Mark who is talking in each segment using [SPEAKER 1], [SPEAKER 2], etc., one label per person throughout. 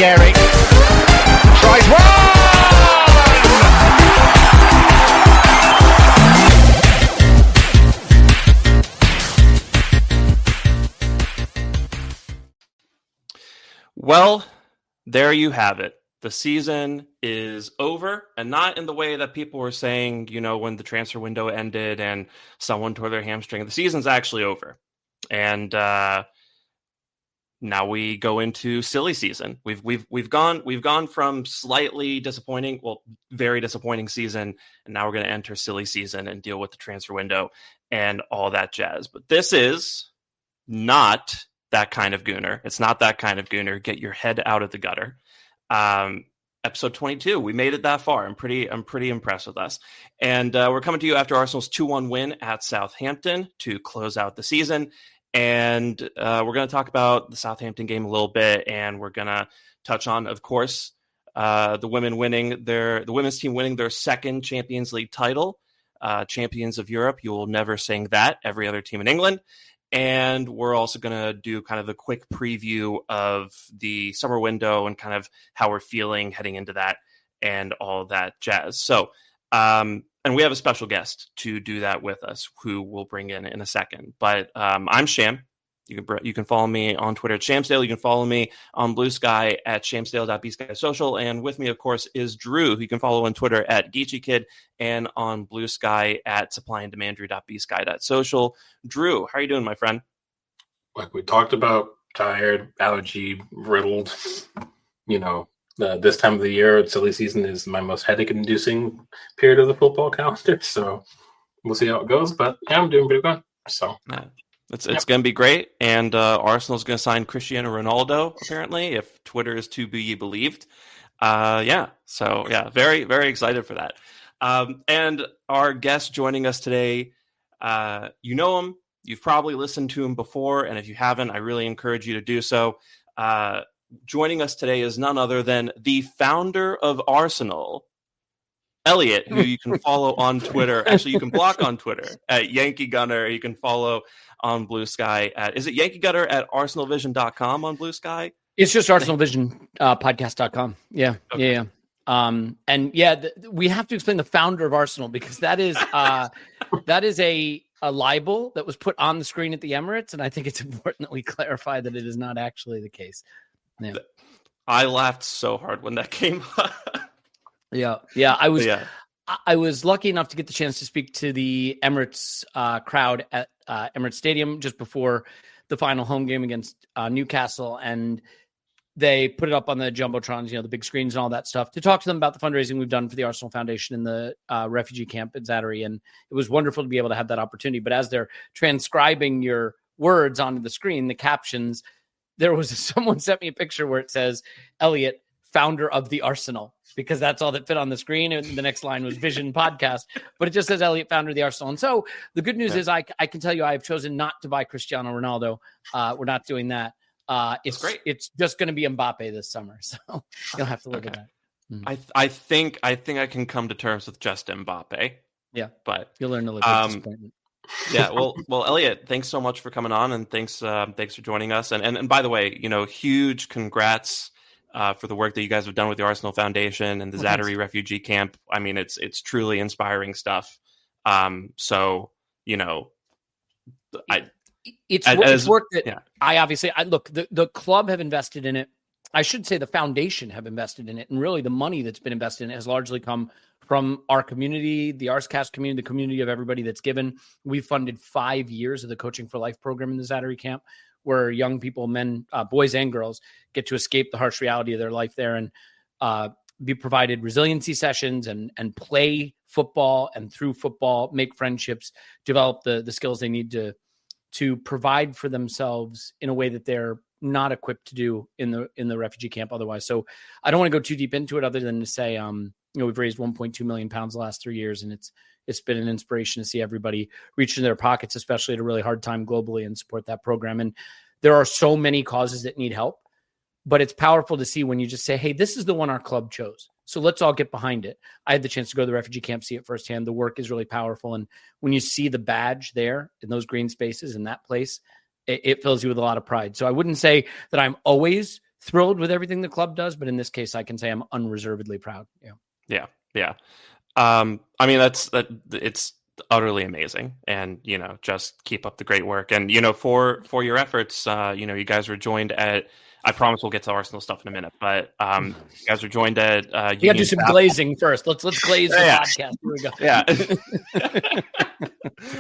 [SPEAKER 1] Ranieri tries one!
[SPEAKER 2] Well, there you have it. The season is over, and not in the way that people were saying, when the transfer window ended and someone tore their hamstring. The season's actually over. And now we go into silly season. We've gone from slightly disappointing, very disappointing season, and now we're going to enter silly season and deal with the transfer window and all that jazz. But this is not that kind of Gooner. It's not that kind of Gooner. Get your head out of the gutter. Episode 22. We made it that far. I'm pretty impressed with us. And we're coming to you after Arsenal's 2-1 win at Southampton to close out the season. And we're going to talk about the Southampton game a little bit, and we're going to touch on, of course, the women's team winning their second Champions League title, champions of Europe. You will never sing that. Every other team in England. And we're also going to do kind of a quick preview of the summer window and kind of how we're feeling heading into that and all that jazz. So, and we have a special guest to do that with us who we'll bring in a second. But I'm Sham. You can follow me on Twitter at Shamsdale. You can follow me on Blue Sky at shamsdale.bskysocial. And with me, of course, is Drew, who you can follow on Twitter at GeeChyKid and on Blue Sky at supplyanddemanddrew.bsky.social. Drew, how are you doing, my friend?
[SPEAKER 3] Like we talked about, tired, allergy riddled. This time of the year, silly season is my most headache-inducing period of the football calendar. So we'll see how it goes. But yeah, I'm doing pretty good. So.
[SPEAKER 2] It's going to be great, and Arsenal's going to sign Cristiano Ronaldo, apparently, if Twitter is to be believed. Very, very excited for that. And our guest joining us today, you know him. You've probably listened to him before, and if you haven't, I really encourage you to do so. Joining us today is none other than the founder of Arsenal, Elliot, who you can follow on Twitter. Actually, you can block on Twitter at Yankee Gunner. You can follow on Blue Sky is it Yankee Gunner at arsenalvision.com on Blue Sky? It's
[SPEAKER 4] just arsenalvision.podcast.com. Yeah. Okay. Yeah. We have to explain the founder of Arsenal, because that is a libel that was put on the screen at the Emirates. And I think it's important that we clarify that it is not actually the case. Yeah.
[SPEAKER 2] I laughed so hard when that came up.
[SPEAKER 4] Yeah. I was lucky enough to get the chance to speak to the Emirates crowd at Emirates Stadium just before the final home game against Newcastle, and they put it up on the jumbotrons, the big screens and all that stuff, to talk to them about the fundraising we've done for the Arsenal Foundation in the refugee camp at Zaatari, and it was wonderful to be able to have that opportunity. But as they're transcribing your words onto the screen, the captions, someone sent me a picture where it says, Elliot, founder of the Arsenal, because that's all that fit on the screen. And the next line was Vision Podcast, but it just says Elliot, founder of the Arsenal. And so the good news is I can tell you I have chosen not to buy Cristiano Ronaldo. We're not doing that. It's great. It's just going to be Mbappe this summer. So you'll have to look at that.
[SPEAKER 2] Mm-hmm. I think I can come to terms with just Mbappe.
[SPEAKER 4] Yeah.
[SPEAKER 2] But
[SPEAKER 4] you'll learn to live with disappointment.
[SPEAKER 2] Yeah. Well, Elliot, thanks so much for coming on, and thanks for joining us. And by the way, huge congrats for the work that you guys have done with the Arsenal Foundation and the Zaatari refugee camp. I mean, it's truly inspiring stuff. It's
[SPEAKER 4] work that the club have invested in it. I should say the foundation have invested in it, and really the money that's been invested in it has largely come from our community, the Arscast community, the community of everybody that's given. We've funded 5 years of the Coaching for Life program in the Zaatari camp, where young people, men, boys and girls, get to escape the harsh reality of their life there and be provided resiliency sessions and play football, and through football, make friendships, develop the skills they need to provide for themselves in a way that they're not equipped to do in the refugee camp otherwise. So I don't want to go too deep into it other than to say, we've raised 1.2 million pounds the last 3 years, and it's been an inspiration to see everybody reach in their pockets, especially at a really hard time globally, and support that program. And there are so many causes that need help, but it's powerful to see when you just say, hey, this is the one our club chose, so let's all get behind it. I had the chance to go to the refugee camp, see it firsthand. The work is really powerful. And when you see the badge there in those green spaces in that place, it fills you with a lot of pride. So I wouldn't say that I'm always thrilled with everything the club does, but in this case, I can say I'm unreservedly proud.
[SPEAKER 2] Yeah. I mean, it's utterly amazing, and just keep up the great work, and for your efforts, you guys were joined at. I promise we'll get to Arsenal stuff in a minute, but you guys are joined at.
[SPEAKER 4] You got to do some glazing first. Let's glaze the podcast. Here we go.
[SPEAKER 2] Yeah.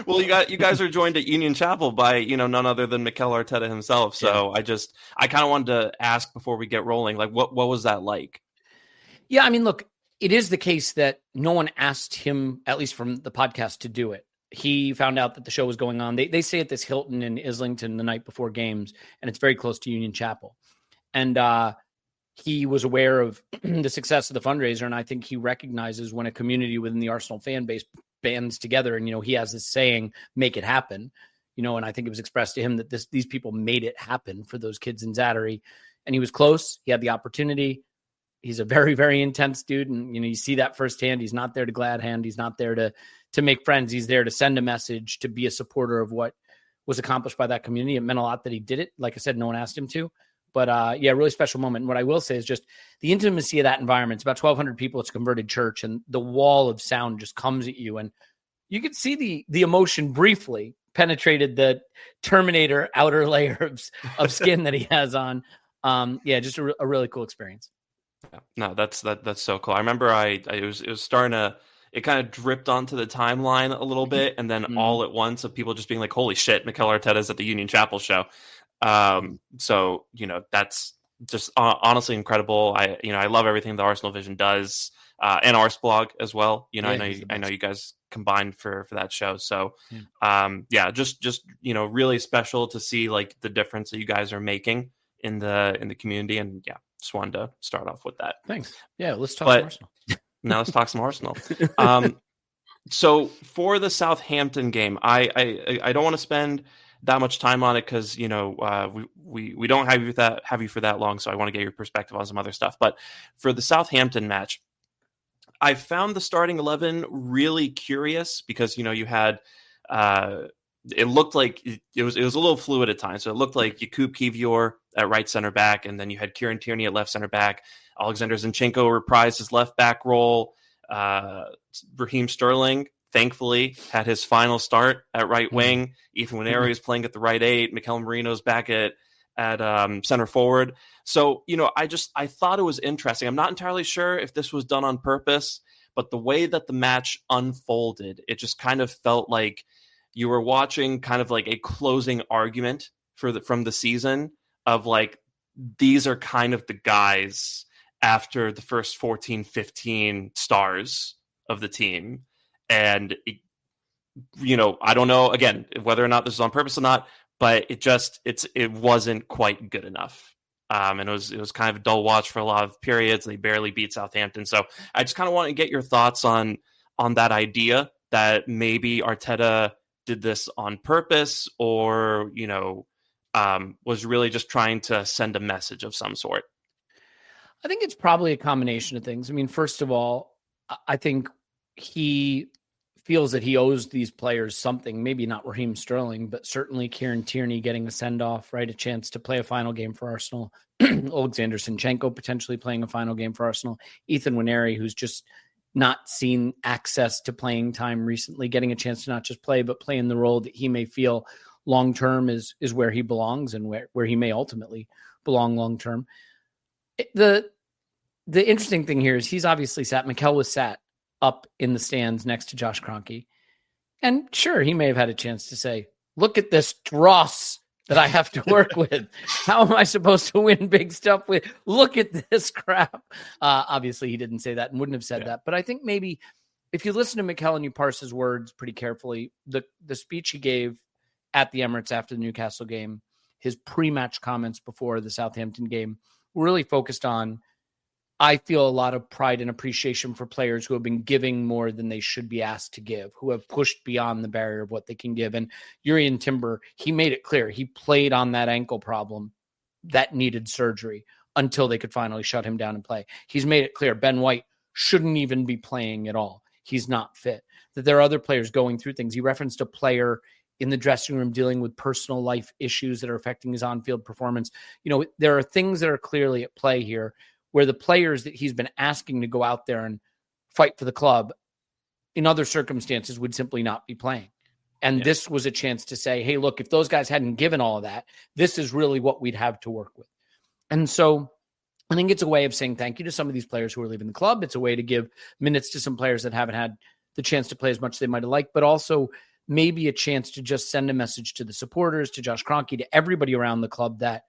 [SPEAKER 2] Well, you guys are joined at Union Chapel by none other than Mikel Arteta himself. So I kind of wanted to ask before we get rolling, like what was that like?
[SPEAKER 4] Yeah, I mean, look, it is the case that no one asked him, at least from the podcast, to do it. He found out that the show was going on. They stay at this Hilton in Islington the night before games, and it's very close to Union Chapel. And he was aware of the success of the fundraiser, and I think he recognizes when a community within the Arsenal fan base bands together, and he has this saying, "Make it happen." And I think it was expressed to him that these people made it happen for those kids in Zattery, and he was close. He had the opportunity. He's a very, very intense dude, and you see that firsthand. He's not there to glad hand. He's not there to make friends. He's there to send a message, to be a supporter of what was accomplished by that community. It meant a lot that he did it. Like I said, no one asked him to. But really special moment. And what I will say is just the intimacy of that environment. It's about 1,200 people. It's a converted church, and the wall of sound just comes at you. And you could see the emotion briefly penetrated the Terminator outer layer of skin that he has on. Just a really cool experience.
[SPEAKER 2] Yeah. No, that's so cool. I remember it was starting to, it kind of dripped onto the timeline a little bit, and then all at once of people just being like, "Holy shit, Mikel Arteta's at the Union Chapel show." So that's just honestly incredible. I love everything the Arsenal Vision does, and Arsblog as well. I know you guys combined for that show. So just really special to see like the difference that you guys are making in the community, and just wanted to start off with that.
[SPEAKER 4] Thanks. Yeah, let's talk some Arsenal.
[SPEAKER 2] Now let's talk some Arsenal. So for the Southampton game, I don't want to spend that much time on it because we don't have you for that long, so I want to get your perspective on some other stuff. But for the Southampton match, I found the starting 11 really curious because you had it looked like it was a little fluid at times. So it looked like Jakub Kiwior at right center back, and then you had Kieran Tierney at left center back. Alexander Zinchenko reprised his left back role. Raheem Sterling, thankfully, had his final start at right wing. Ethan Nwaneri is playing at the right 8. Mikel Merino's back at center forward. So, I thought it was interesting. I'm not entirely sure if this was done on purpose, but the way that the match unfolded, it just kind of felt like you were watching kind of like a closing argument from the season of like, these are kind of the guys after the first 14, 15 stars of the team. And, I don't know, again, whether or not this is on purpose or not, but it wasn't quite good enough. And it was kind of a dull watch for a lot of periods. They barely beat Southampton. So I just kind of want to get your thoughts on that idea that maybe Arteta did this on purpose or, was really just trying to send a message of some sort.
[SPEAKER 4] I think it's probably a combination of things. I mean, first of all, I think he feels that he owes these players something, maybe not Raheem Sterling, but certainly Kieran Tierney getting a send-off, right? A chance to play a final game for Arsenal. Alexander Zinchenko potentially playing a final game for Arsenal. Ethan Nwaneri, who's just not seen access to playing time recently, getting a chance to not just play, but play in the role that he may feel long-term is where he belongs and where he may ultimately belong long-term. The interesting thing here is he's obviously Mikel was sat up in the stands next to Josh Kroenke. And sure, he may have had a chance to say, look at this dross that I have to work with. How am I supposed to win big stuff with? Look at this crap. Obviously, he didn't say that and wouldn't have said that. But I think maybe if you listen to Mikel and you parse his words pretty carefully, the speech he gave at the Emirates after the Newcastle game, his pre-match comments before the Southampton game, were really focused on, I feel a lot of pride and appreciation for players who have been giving more than they should be asked to give, who have pushed beyond the barrier of what they can give. And Jurrien Timber, he made it clear. He played on that ankle problem that needed surgery until they could finally shut him down and play. He's made it clear Ben White shouldn't even be playing at all. He's not fit. That there are other players going through things. He referenced a player in the dressing room dealing with personal life issues that are affecting his on-field performance. There are things that are clearly at play here where the players that he's been asking to go out there and fight for the club in other circumstances would simply not be playing. And this was a chance to say, hey, look, if those guys hadn't given all of that, this is really what we'd have to work with. And so I think it's a way of saying thank you to some of these players who are leaving the club. It's a way to give minutes to some players that haven't had the chance to play as much as they might have liked, but also maybe a chance to just send a message to the supporters, to Josh Kroenke, to everybody around the club that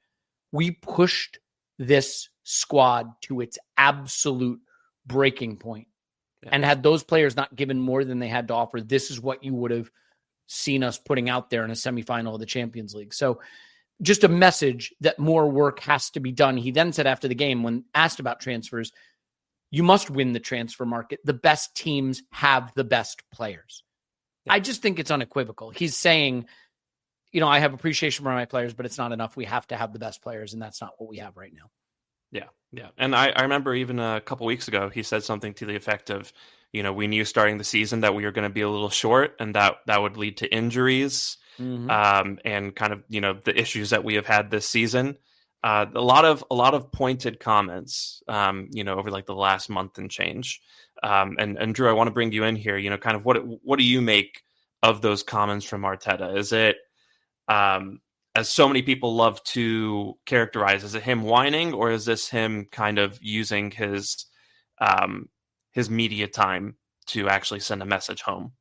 [SPEAKER 4] we pushed this squad to its absolute breaking point. And had those players not given more than they had to offer, this is what you would have seen us putting out there in a semifinal of the Champions League. So just a message that more work has to be done. He then said after the game, when asked about transfers, you must win the transfer market. The best teams have the best players. I just think it's unequivocal. He's saying, I have appreciation for my players, but it's not enough. We have to have the best players, and that's not what we have right now.
[SPEAKER 2] Yeah. And I remember even a couple weeks ago, he said something to the effect of, we knew starting the season that we were going to be a little short and that would lead to injuries and kind of, the issues that we have had this season. A lot of pointed comments, over like the last month and change. And Drew, I want to bring you in here, kind of what do you make of those comments from Arteta? Is it, as so many people love to characterize, is it him whining, or is this him kind of using his media time to actually send a message home?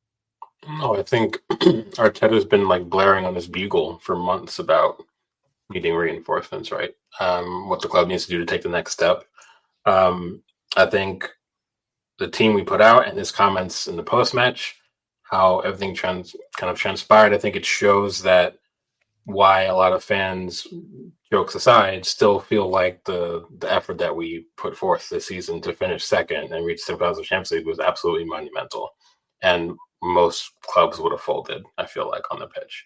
[SPEAKER 3] No, I think Arteta's been like blaring on his bugle for months about needing reinforcements, right? What the club needs to do to take the next step. I think the team we put out and his comments in the post-match, how everything kind of transpired, I think it shows that why a lot of fans, jokes aside, still feel like the effort that we put forth this season to finish second and reach semifinals of Champions League was absolutely monumental. And most clubs would have folded, I feel like, on the pitch.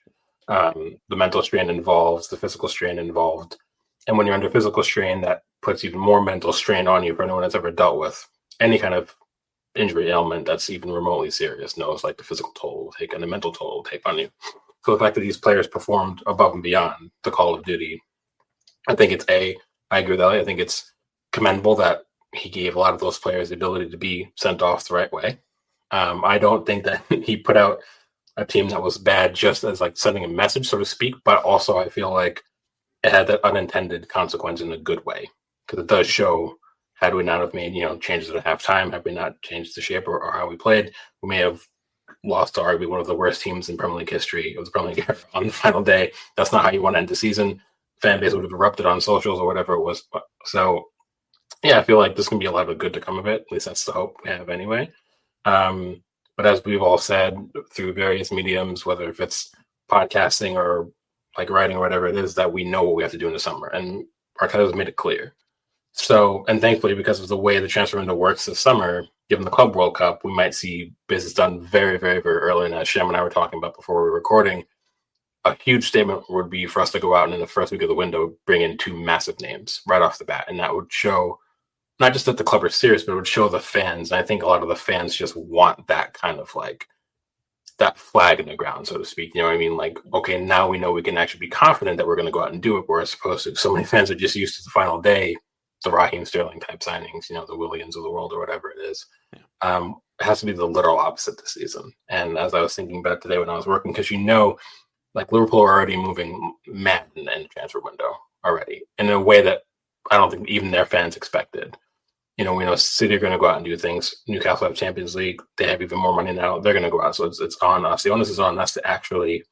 [SPEAKER 3] The mental strain involved, the physical strain involved. And when you're under physical strain, that puts even more mental strain on you. For anyone that's ever dealt with any kind of injury ailment that's even remotely serious knows like the physical toll will take and the mental toll will take on you. So the fact that these players performed above and beyond the call of duty, I think I agree with Elliot. I think it's commendable that he gave a lot of those players the ability to be sent off the right way. I don't think that he put out a team that was bad just as like sending a message, so to speak, but also I feel like it had that unintended consequence in a good way, because it does show, had we not have made, changes at halftime, had we not changed the shape or how we played, we may have lost to arguably one of the worst teams in Premier League history. It was Premier League on the final day. That's not how you want to end the season. Fan base would have erupted on socials or whatever it was. So, yeah, I feel like there's going to be a lot of good to come of it. At least that's the hope we have anyway. But as we've all said through various mediums, whether if it's podcasting or like writing or whatever it is, that we know what we have to do in the summer. And Arteta has made it clear. So, and thankfully, because of the way the transfer window works this summer, given the Club World Cup, we might see business done very, very, very early. And as Shem and I were talking about before we were recording, a huge statement would be for us to go out and in the first week of the window, bring in 2 massive names right off the bat. And that would show not just that the club are serious, but it would show the fans. And I think a lot of the fans just want that kind of like that flag in the ground, so to speak. You know what I mean? Like, okay, now we know we can actually be confident that we're going to go out and do it. Whereas opposed to so many fans are just used to the final day, the Raheem Sterling type signings, the Williams of the world or whatever it is. Yeah. It has to be the literal opposite this season. And as I was thinking about today when I was working, because like Liverpool are already moving mad in the transfer window already in a way that I don't think even their fans expected. We know City are going to go out and do things. Newcastle have Champions League. They have even more money now. They're going to go out. So it's on us. The onus is on us to actually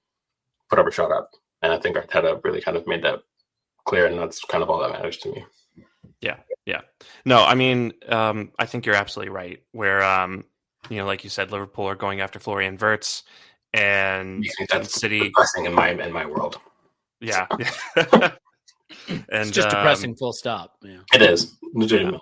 [SPEAKER 3] put up or shut up. And I think Arteta really kind of made that clear. And that's kind of all that matters to me.
[SPEAKER 2] Yeah. No, I mean, I think you're absolutely right. Where, like you said, Liverpool are going after Florian Wirtz, and
[SPEAKER 3] that's
[SPEAKER 2] City
[SPEAKER 3] depressing in my world.
[SPEAKER 2] Yeah.
[SPEAKER 4] And it's just depressing. Full stop. Yeah.
[SPEAKER 3] It is legitimately.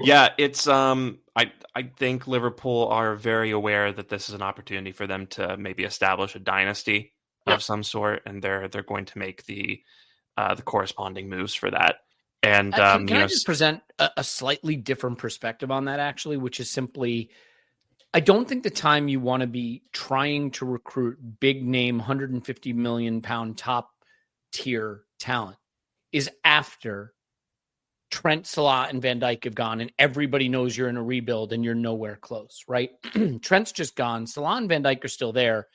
[SPEAKER 2] Yeah, it's. I think Liverpool are very aware that this is an opportunity for them to maybe establish a dynasty of some sort, and they're going to make the corresponding moves for that. And
[SPEAKER 4] can I just present a slightly different perspective on that, actually, which is simply, I don't think the time you want to be trying to recruit big name, 150 million pound top tier talent is after Trent, Salah, and Van Dijk have gone, and everybody knows you're in a rebuild and you're nowhere close, right? Trent's just gone. Salah and Van Dijk are still there,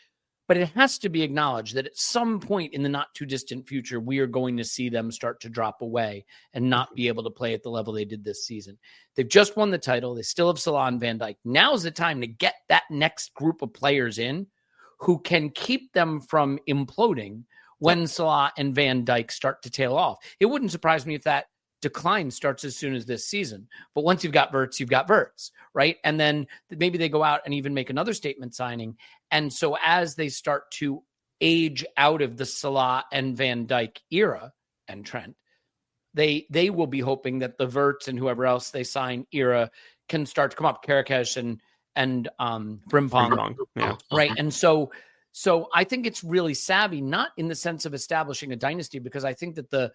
[SPEAKER 4] but it has to be acknowledged that at some point in the not too distant future, we are going to see them start to drop away and not be able to play at the level they did this season. They've just won the title. They still have Salah and Van Dijk. Now's the time to get that next group of players in who can keep them from imploding when Salah and Van Dijk start to tail off. It wouldn't surprise me if that decline starts as soon as this season. But once you've got Wirtz, right? And then maybe they go out and even make another statement signing. And so as they start to age out of the Salah and Van Dijk era and Trent, they will be hoping that the Wirtz and whoever else they sign era can start to come up. Karakesh and Frimpong.
[SPEAKER 2] Yeah.
[SPEAKER 4] Right. And so I think it's really savvy, not in the sense of establishing a dynasty, because I think that the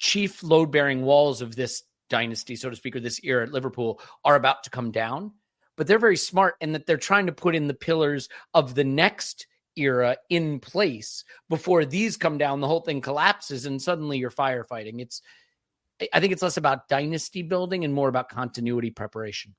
[SPEAKER 4] chief load-bearing walls of this dynasty, so to speak, or this era at Liverpool are about to come down, but they're very smart in that they're trying to put in the pillars of the next era in place before these come down. The whole thing collapses and suddenly you're firefighting. I think it's less about dynasty building and more about continuity preparation.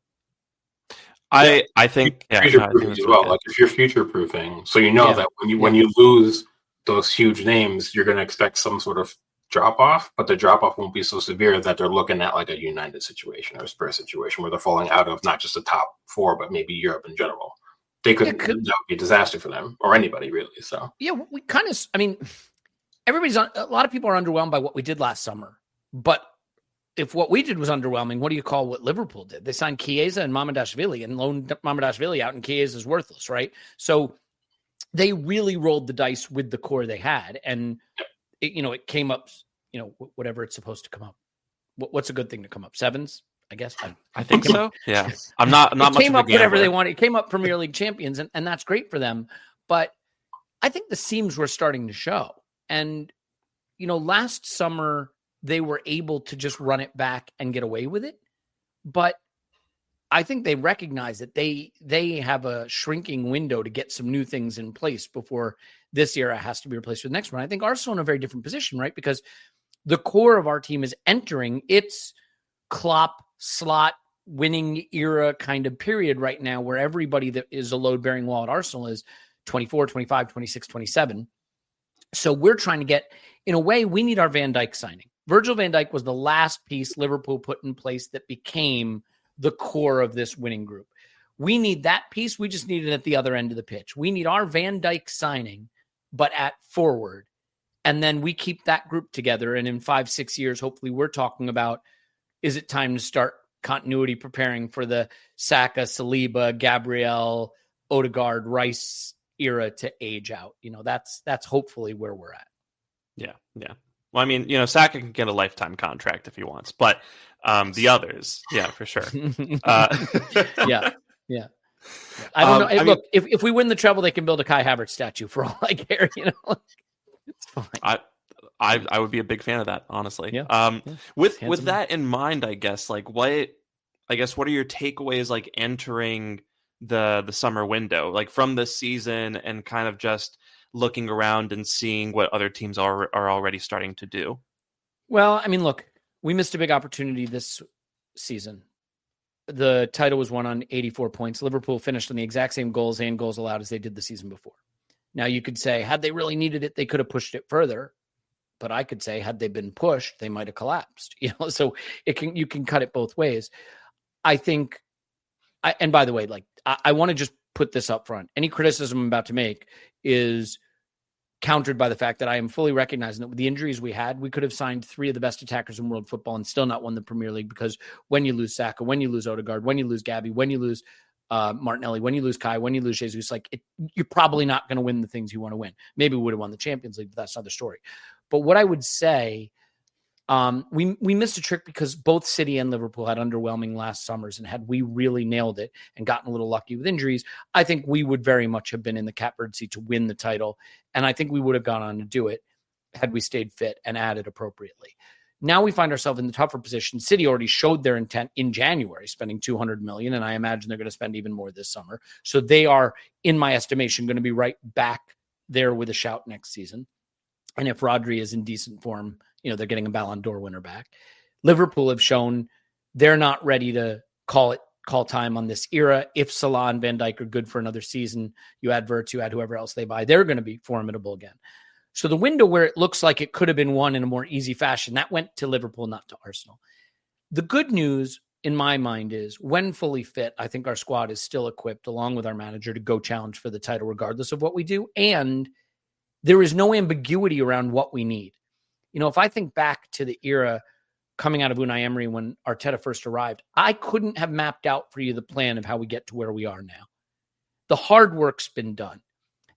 [SPEAKER 2] I think
[SPEAKER 3] future-proofing as well. Like if you're future-proofing, so you know that when you lose those huge names, you're going to expect some sort of drop-off, but the drop-off won't be so severe that they're looking at like a United situation or a Spurs situation where they're falling out of not just the top four, but maybe Europe in general. That would be a disaster for them or anybody really. So
[SPEAKER 4] we kind of, I mean, a lot of people are underwhelmed by what we did last summer, but if what we did was underwhelming, what do you call what Liverpool did? They signed Chiesa and Mamardashvili and loaned Mamardashvili out, and Chiesa is worthless, right? So they really rolled the dice with the core they had, and it came up, whatever it's supposed to come up. What's a good thing to come up? Sevens, I guess.
[SPEAKER 2] I think so. Yeah, I'm not much
[SPEAKER 4] came
[SPEAKER 2] of a
[SPEAKER 4] up whatever they wanted. It came up Premier League champions, and that's great for them. But I think the seams were starting to show. And last summer they were able to just run it back and get away with it. But I think they recognize that they have a shrinking window to get some new things in place before this era has to be replaced with the next one. I think Arsenal in a very different position, right? Because the core of our team is entering its Klopp slot winning era kind of period right now, where everybody that is a load-bearing wall at Arsenal is 24, 25, 26, 27. So we're trying to get, in a way, we need our Van Dijk signing. Virgil van Dijk was the last piece Liverpool put in place that became the core of this winning group. We need that piece. We just need it at the other end of the pitch. We need our Van Dijk signing, but at forward. And then we keep that group together. And in 5-6 years, hopefully we're talking about, is it time to start continuity preparing for the Saka, Saliba, Gabriel, Odegaard, Rice era to age out? That's hopefully where we're at.
[SPEAKER 2] Yeah. Yeah. Well, I mean, Saka can get a lifetime contract if he wants, but the others, for sure.
[SPEAKER 4] Yeah. I don't know. Look, if we win the treble, they can build a Kai Havertz statue for all I care. It's fine.
[SPEAKER 2] I would be a big fan of that, honestly.
[SPEAKER 4] Yeah.
[SPEAKER 2] With that in mind, I guess what are your takeaways entering the summer window, from this season, and kind of just looking around and seeing what other teams are already starting to do?
[SPEAKER 4] Well, I mean, look, we missed a big opportunity this season. The title was won on 84 points. Liverpool finished on the exact same goals and goals allowed as they did the season before. Now, you could say, had they really needed it, they could have pushed it further. But I could say, had they been pushed, they might have collapsed. So you can cut it both ways. I think, and by the way, I want to just put this up front. Any criticism I'm about to make is countered by the fact that I am fully recognizing that with the injuries we had, we could have signed 3 of the best attackers in world football and still not won the Premier League, because when you lose Saka, when you lose Odegaard, when you lose Gabby, when you lose Martinelli, when you lose Kai, when you lose Jesus, you're probably not going to win the things you want to win. Maybe we would have won the Champions League, but that's another story. But what I would say, we missed a trick because both City and Liverpool had underwhelming last summers, and had we really nailed it and gotten a little lucky with injuries, I think we would very much have been in the catbird seat to win the title. And I think we would have gone on to do it had we stayed fit and added appropriately. Now we find ourselves in the tougher position. City already showed their intent in January, spending $200 million, and I imagine they're going to spend even more this summer. So they are, in my estimation, going to be right back there with a shout next season. And if Rodri is in decent form, they're getting a Ballon d'Or winner back. Liverpool have shown they're not ready to call time on this era. If Salah and Van Dijk are good for another season, you add Wirtz, you add whoever else they buy, they're going to be formidable again. So the window where it looks like it could have been won in a more easy fashion, that went to Liverpool, not to Arsenal. The good news in my mind is when fully fit, I think our squad is still equipped along with our manager to go challenge for the title regardless of what we do. And there is no ambiguity around what we need. If I think back to the era coming out of Unai Emery when Arteta first arrived, I couldn't have mapped out for you the plan of how we get to where we are now. The hard work's been done.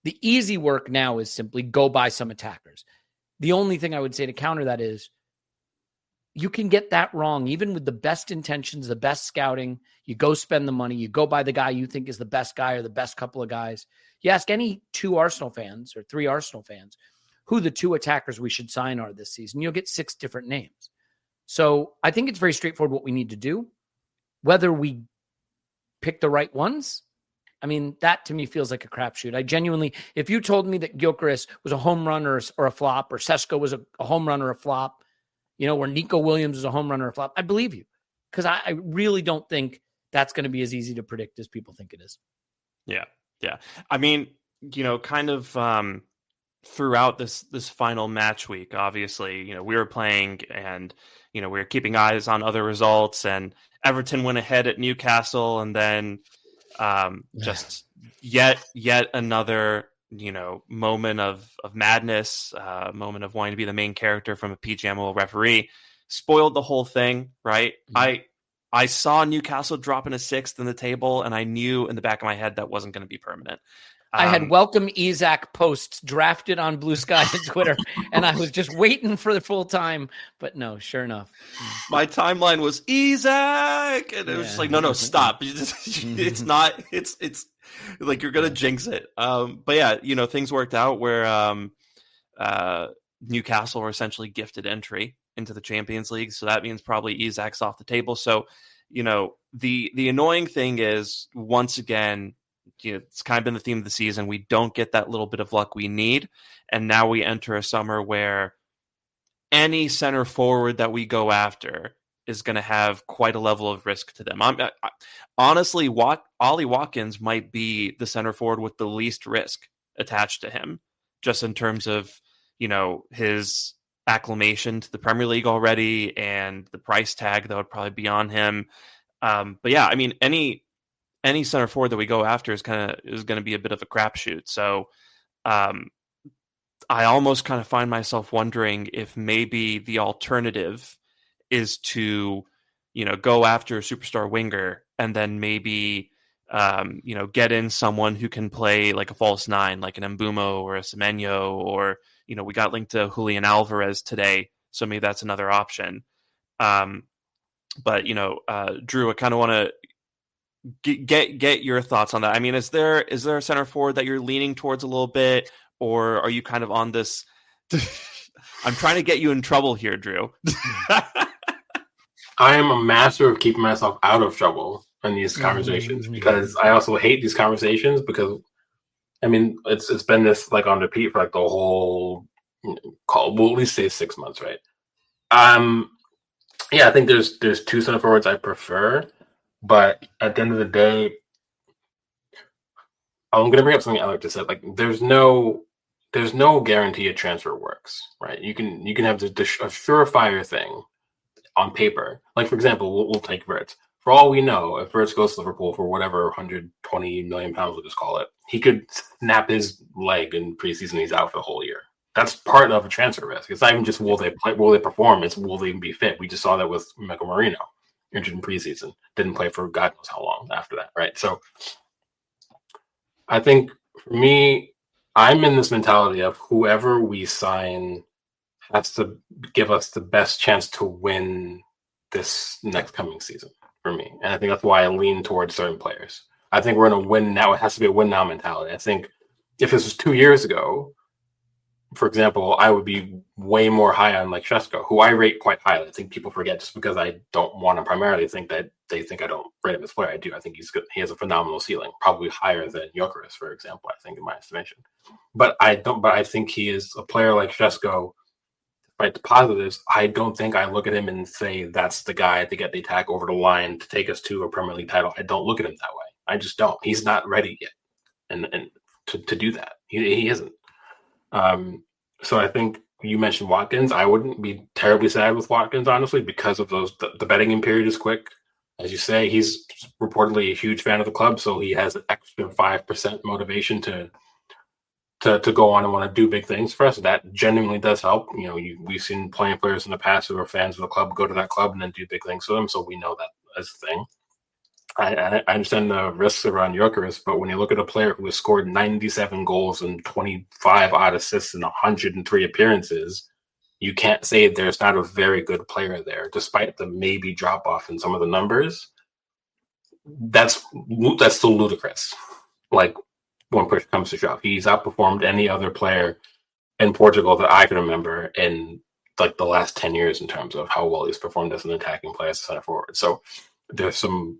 [SPEAKER 4] The easy work now is simply go buy some attackers. The only thing I would say to counter that is you can get that wrong, even with the best intentions, the best scouting. You go spend the money. You go buy the guy you think is the best guy or the best couple of guys. You ask any 2 Arsenal fans or 3 Arsenal fans who the 2 attackers we should sign are this season. You'll get 6 different names. So I think it's very straightforward what we need to do. Whether we pick the right ones, that to me feels like a crapshoot. I genuinely, if you told me that Gyökeres was a home run or a flop, or Sesko was a home run or a flop, where Nico Williams is a home run or a flop, I believe you. Because I really don't think that's going to be as easy to predict as people think it is.
[SPEAKER 2] Yeah. Kind of throughout this final match week, obviously, we were playing and, we were keeping eyes on other results, and Everton went ahead at Newcastle, and then just yet another, moment of madness, moment of wanting to be the main character from a PGMO referee, spoiled the whole thing, right? Mm-hmm. I saw Newcastle dropping a 6th in the table, and I knew in the back of my head that wasn't going to be permanent.
[SPEAKER 4] I had welcome Isak posts drafted on Blue Sky and Twitter, and I was just waiting for the full time. But no, sure enough.
[SPEAKER 2] My timeline was Isak, and it was just like, no, stop. It's not, it's like you're going to jinx it. But yeah, things worked out where Newcastle were essentially gifted entry into the Champions League. So that means probably Isak's off the table. So, the annoying thing is, once again, it's kind of been the theme of the season. We don't get that little bit of luck we need. And now we enter a summer where any center forward that we go after is going to have quite a level of risk to them. Honestly, Ollie Watkins might be the center forward with the least risk attached to him, just in terms of, his acclimation to the Premier League already and the price tag that would probably be on him. But yeah, any center forward that we go after is going to be a bit of a crapshoot. So I almost kind of find myself wondering if maybe the alternative is to, go after a superstar winger and then maybe, get in someone who can play like a false 9, like an Mbumo or a Semenyo, or, we got linked to Julian Alvarez today. So maybe that's another option. But, Drew, I kind of want to get your thoughts on that. Is there a center forward that you're leaning towards a little bit, or are you kind of on this? I'm trying to get you in trouble here, Drew.
[SPEAKER 3] I am a master of keeping myself out of trouble in these conversations because I also hate these conversations because, it's been this like on repeat for like the whole call. We'll at least say 6 months, right? Yeah, I think there's 2 center forwards I prefer. But at the end of the day, I'm going to bring up something Alec just said. Like, there's no guarantee a transfer works, right? You can have a surefire thing on paper. Like, for example, we'll take Wirtz. For all we know, if Wirtz goes to Liverpool for whatever 120 million pounds, we'll just call it, he could snap his leg in preseason. He's out for the whole year. That's part of a transfer risk. It's not even just will they play, will they perform? It's will they even be fit? We just saw that with Michael Marino. Injured in preseason, didn't play for God knows how long after that, right? So I think for me, I'm in this mentality of whoever we sign has to give us the best chance to win this next coming season for me. And I think that's why I lean towards certain players. I think we're in a win now. It has to be a win now mentality. I think if this was 2 years ago, for example, I would be way more high on like Shesko, who I rate quite highly. I think people forget just because I don't want to primarily think that they think I don't rate him as a player. I do. I think he's good. He has a phenomenal ceiling, probably higher than Gyökeres, for example, I think in my estimation. But I think he is a player like Shesko. Despite the positives, I don't think I look at him and say that's the guy to get the attack over the line to take us to a Premier League title. I don't look at him that way. I just don't. He's not ready yet, and to do that, he isn't. So I think you mentioned Watkins. I wouldn't be terribly sad with Watkins, honestly, because of those. The betting period is quick. As you say, he's reportedly a huge fan of the club, so he has an extra 5% motivation to go on and want to do big things for us. That genuinely does help. You know, we've seen plenty of players in the past who are fans of the club go to that club and then do big things for them, so we know that as a thing. I understand the risks around Gyökeres, but when you look at a player who has scored 97 goals and 25 odd assists in 103 appearances, you can't say there's not a very good player there, despite the maybe drop off in some of the numbers. That's still ludicrous. Like, when push comes to shove, he's outperformed any other player in Portugal that I can remember in like the last 10 years in terms of how well he's performed as an attacking player as a center forward. So there's some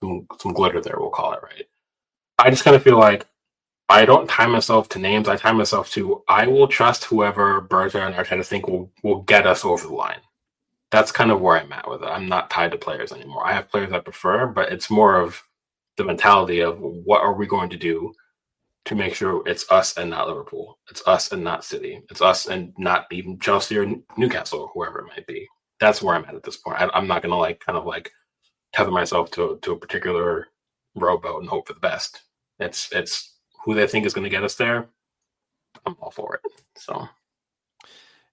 [SPEAKER 3] glitter there, we'll call it, right? I just kind of feel like I don't tie myself to names. I tie myself to I will trust whoever Berger and Arteta think will get us over the line. That's kind of where I'm at with it. I'm not tied to players anymore. I have players I prefer, but it's more of the mentality of what are we going to do to make sure it's us and not Liverpool. It's us and not City. It's us and not even Chelsea or Newcastle or whoever it might be. That's where I'm at this point. I'm not going to tether myself to a particular rowboat and hope for the best. It's who they think is going to get us there. I'm all for it. So,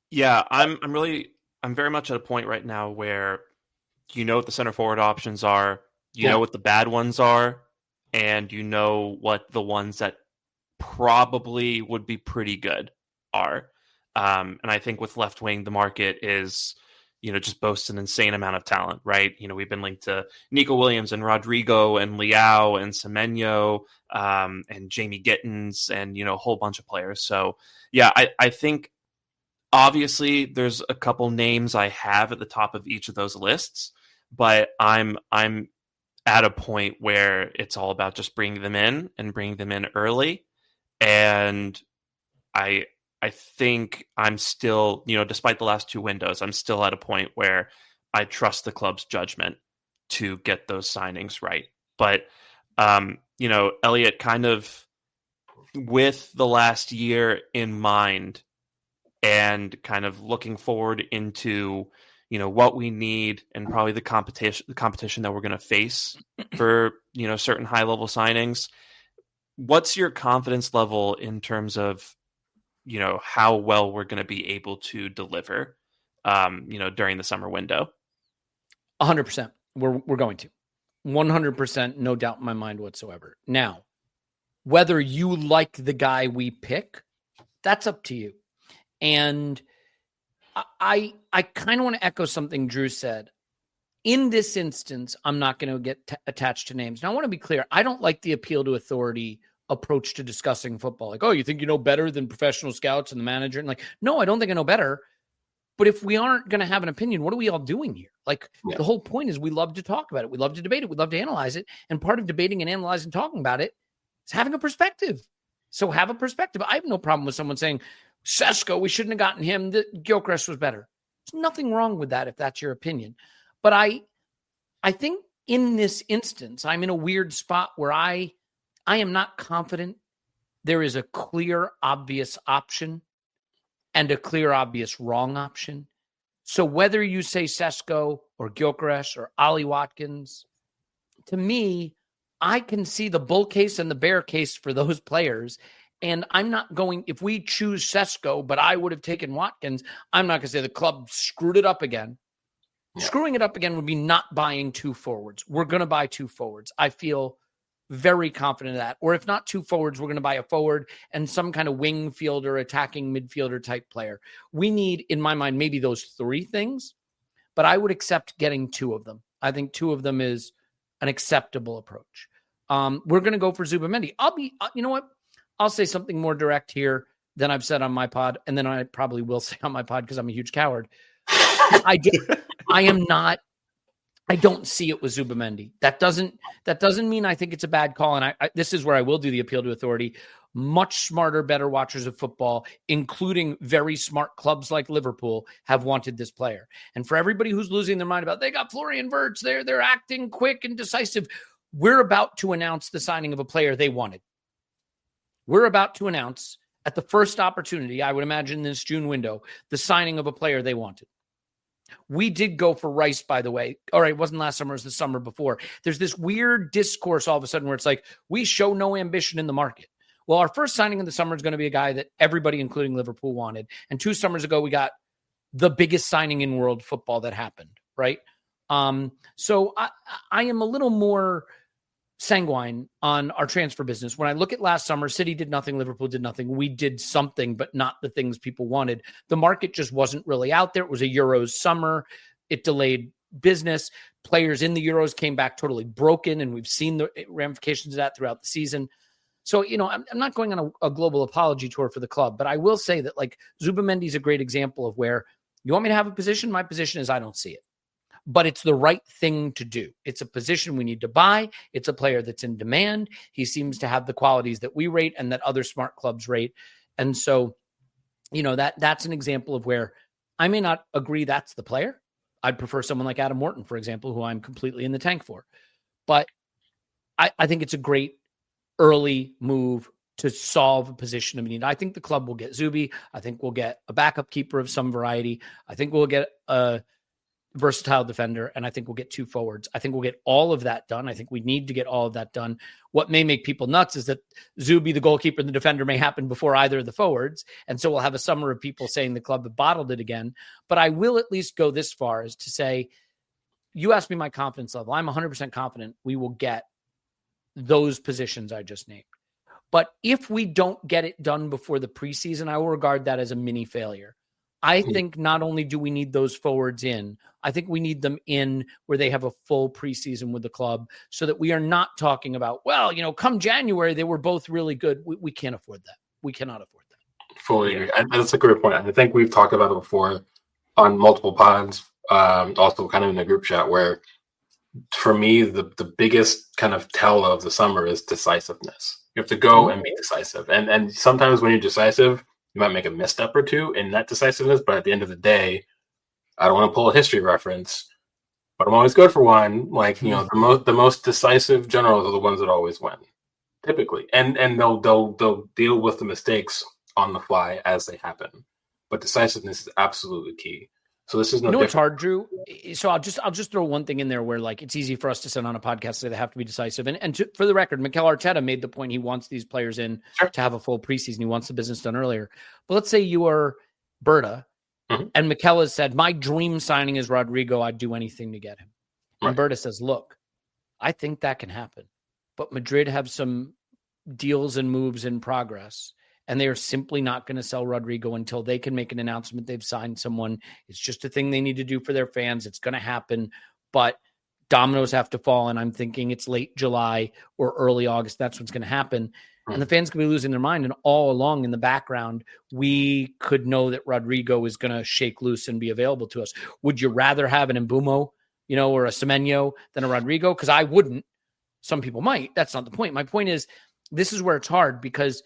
[SPEAKER 2] yeah, I'm very much at a point right now where you know what the center forward options are, you know what the bad ones are, and you know what the ones that probably would be pretty good are. And I think with left wing, the market is, just boasts an insane amount of talent, right? We've been linked to Nico Williams and Rodrigo and Leao and Semenyo and Jamie Gittins and, a whole bunch of players. So, yeah, I think obviously there's a couple names I have at the top of each of those lists, but I'm at a point where it's all about just bringing them in early. And I think I'm still, despite the last two windows, I'm still at a point where I trust the club's judgment to get those signings right. But, Elliot, kind of with the last year in mind and kind of looking forward into, what we need and probably the competition that we're going to face for, certain high level signings. What's your confidence level in terms of, how well we're going to be able to deliver, during the summer window?
[SPEAKER 4] 100%. We're going to 100%. No doubt in my mind whatsoever. Now, whether you like the guy we pick, that's up to you. And I kind of want to echo something Drew said. In this instance, I'm not going to get attached to names. Now, I want to be clear. I don't like the appeal to authority approach to discussing football. Like, oh, you think you know better than professional scouts and the manager? And no, I don't think I know better. But if we aren't going to have an opinion, what are we all doing here? The whole point is we love to talk about it. We love to debate it. We love to analyze it. And part of debating and analyzing, talking about it is having a perspective. So have a perspective. I have no problem with someone saying, Sesko, we shouldn't have gotten him. Gyökeres was better. There's nothing wrong with that if that's your opinion. But I think in this instance, I'm in a weird spot where I am not confident there is a clear, obvious option and a clear, obvious wrong option. So whether you say Sesko or Gyökeres or Ollie Watkins, to me, I can see the bull case and the bear case for those players. And I'm not going, if we choose Sesko, but I would have taken Watkins, I'm not going to say the club screwed it up again. Yeah. Screwing it up again would be not buying two forwards. We're going to buy two forwards. I feel very confident of that. Or if not two forwards, we're going to buy a forward and some kind of wing fielder, attacking midfielder type player. We need, in my mind, maybe those three things, but I would accept getting two of them. I think two of them is an acceptable approach. We're going to go for Zubimendi. You know what? I'll say something more direct here. than I've said on my pod, and then I probably will say on my pod because I'm a huge coward. I don't see it with Zubimendi. That doesn't mean I think it's a bad call. And this is where I will do the appeal to authority. Much smarter, better watchers of football, including very smart clubs like Liverpool, have wanted this player. And for everybody who's losing their mind about they got Florian Wirtz, they're acting quick and decisive. We're about to announce the signing of a player they wanted. We're about to announce at the first opportunity, I would imagine this June window, the signing of a player they wanted. We did go for Rice, by the way. All right, it wasn't last summer, it was the summer before. There's this weird discourse all of a sudden where it's like, we show no ambition in the market. Well, our first signing in the summer is going to be a guy that everybody, including Liverpool, wanted. And 2 summers ago, we got the biggest signing in world football that happened, right? So I am a little more sanguine on our transfer business. When I look at last summer, City did nothing, Liverpool did nothing. We did something, but not the things people wanted. The market just wasn't really out there. It was a Euros summer. It delayed business. Players in the Euros came back totally broken, and we've seen the ramifications of that throughout the season. So, I'm not going on a global apology tour for the club, but I will say that like Zubimendi is a great example of where you want me to have a position. My position is I don't see it, but it's the right thing to do. It's a position we need to buy. It's a player that's in demand. He seems to have the qualities that we rate and that other smart clubs rate. And so, that's an example of where I may not agree that's the player. I'd prefer someone like Adam Morton, for example, who I'm completely in the tank for. But I think it's a great early move to solve a position of need. I think the club will get Zubi. I think we'll get a backup keeper of some variety. I think we'll get a versatile defender, and I think we'll get 2 forwards. I think we'll get all of that done. I think we need to get all of that done. What may make people nuts is that Zubi, the goalkeeper, and the defender may happen before either of the forwards. And so we'll have a summer of people saying the club have bottled it again. But I will at least go this far as to say, you asked me my confidence level. I'm 100% confident we will get those positions I just named. But if we don't get it done before the preseason, I will regard that as a mini failure. I think not only do we need those forwards in, I think we need them in where they have a full preseason with the club so that we are not talking about, come January, they were both really good. We can't afford that. We cannot afford that.
[SPEAKER 3] Fully agree. That's a great point. I think we've talked about it before on multiple pods, also kind of in the group chat where for me, the biggest kind of tell of the summer is decisiveness. You have to go and be decisive. And sometimes when you're decisive, you might make a misstep or two in that decisiveness, but at the end of the day, I don't want to pull a history reference, but I'm always good for one. Like, the most decisive generals are the ones that always win, typically. And they'll deal with the mistakes on the fly as they happen. But decisiveness is absolutely key. So this is no
[SPEAKER 4] it's hard, Drew. So I'll just throw one thing in there where like it's easy for us to sit on a podcast and say they have to be decisive. For the record, Mikel Arteta made the point he wants these players in to have a full preseason. He wants the business done earlier. But let's say you are Berta and Mikel has said, my dream signing is Rodrigo. I'd do anything to get him. Right. And Berta says, look, I think that can happen. But Madrid have some deals and moves in progress. And they are simply not going to sell Rodrigo until they can make an announcement they've signed someone. It's just a thing they need to do for their fans. It's going to happen, but dominoes have to fall, and I'm thinking it's late July or early August. That's what's going to happen. And the fans could be losing their mind, and all along in the background, we could know that Rodrigo is going to shake loose and be available to us. Would you rather have an Mbumo, or a Semenyo than a Rodrigo? Because I wouldn't. Some people might. That's not the point. My point is, this is where it's hard because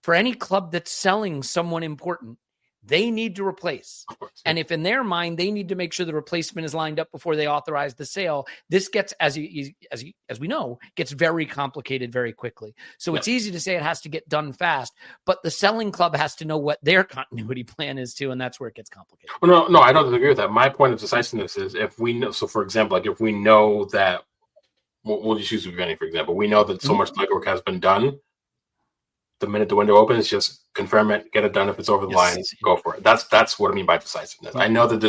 [SPEAKER 4] for any club that's selling someone important, they need to replace. And if in their mind, they need to make sure the replacement is lined up before they authorize the sale, this gets, as we know, gets very complicated very quickly. So it's easy to say it has to get done fast, but the selling club has to know what their continuity plan is too, and that's where it gets complicated.
[SPEAKER 3] Well, no, I don't agree with that. My point of decisiveness is if we know, so for example, like if we know that, we'll just use Viviani, for example, we know that so much legwork has been done. The minute the window opens, just confirm it, get it done. If it's over the line, go for it. That's what I mean by decisiveness. I know that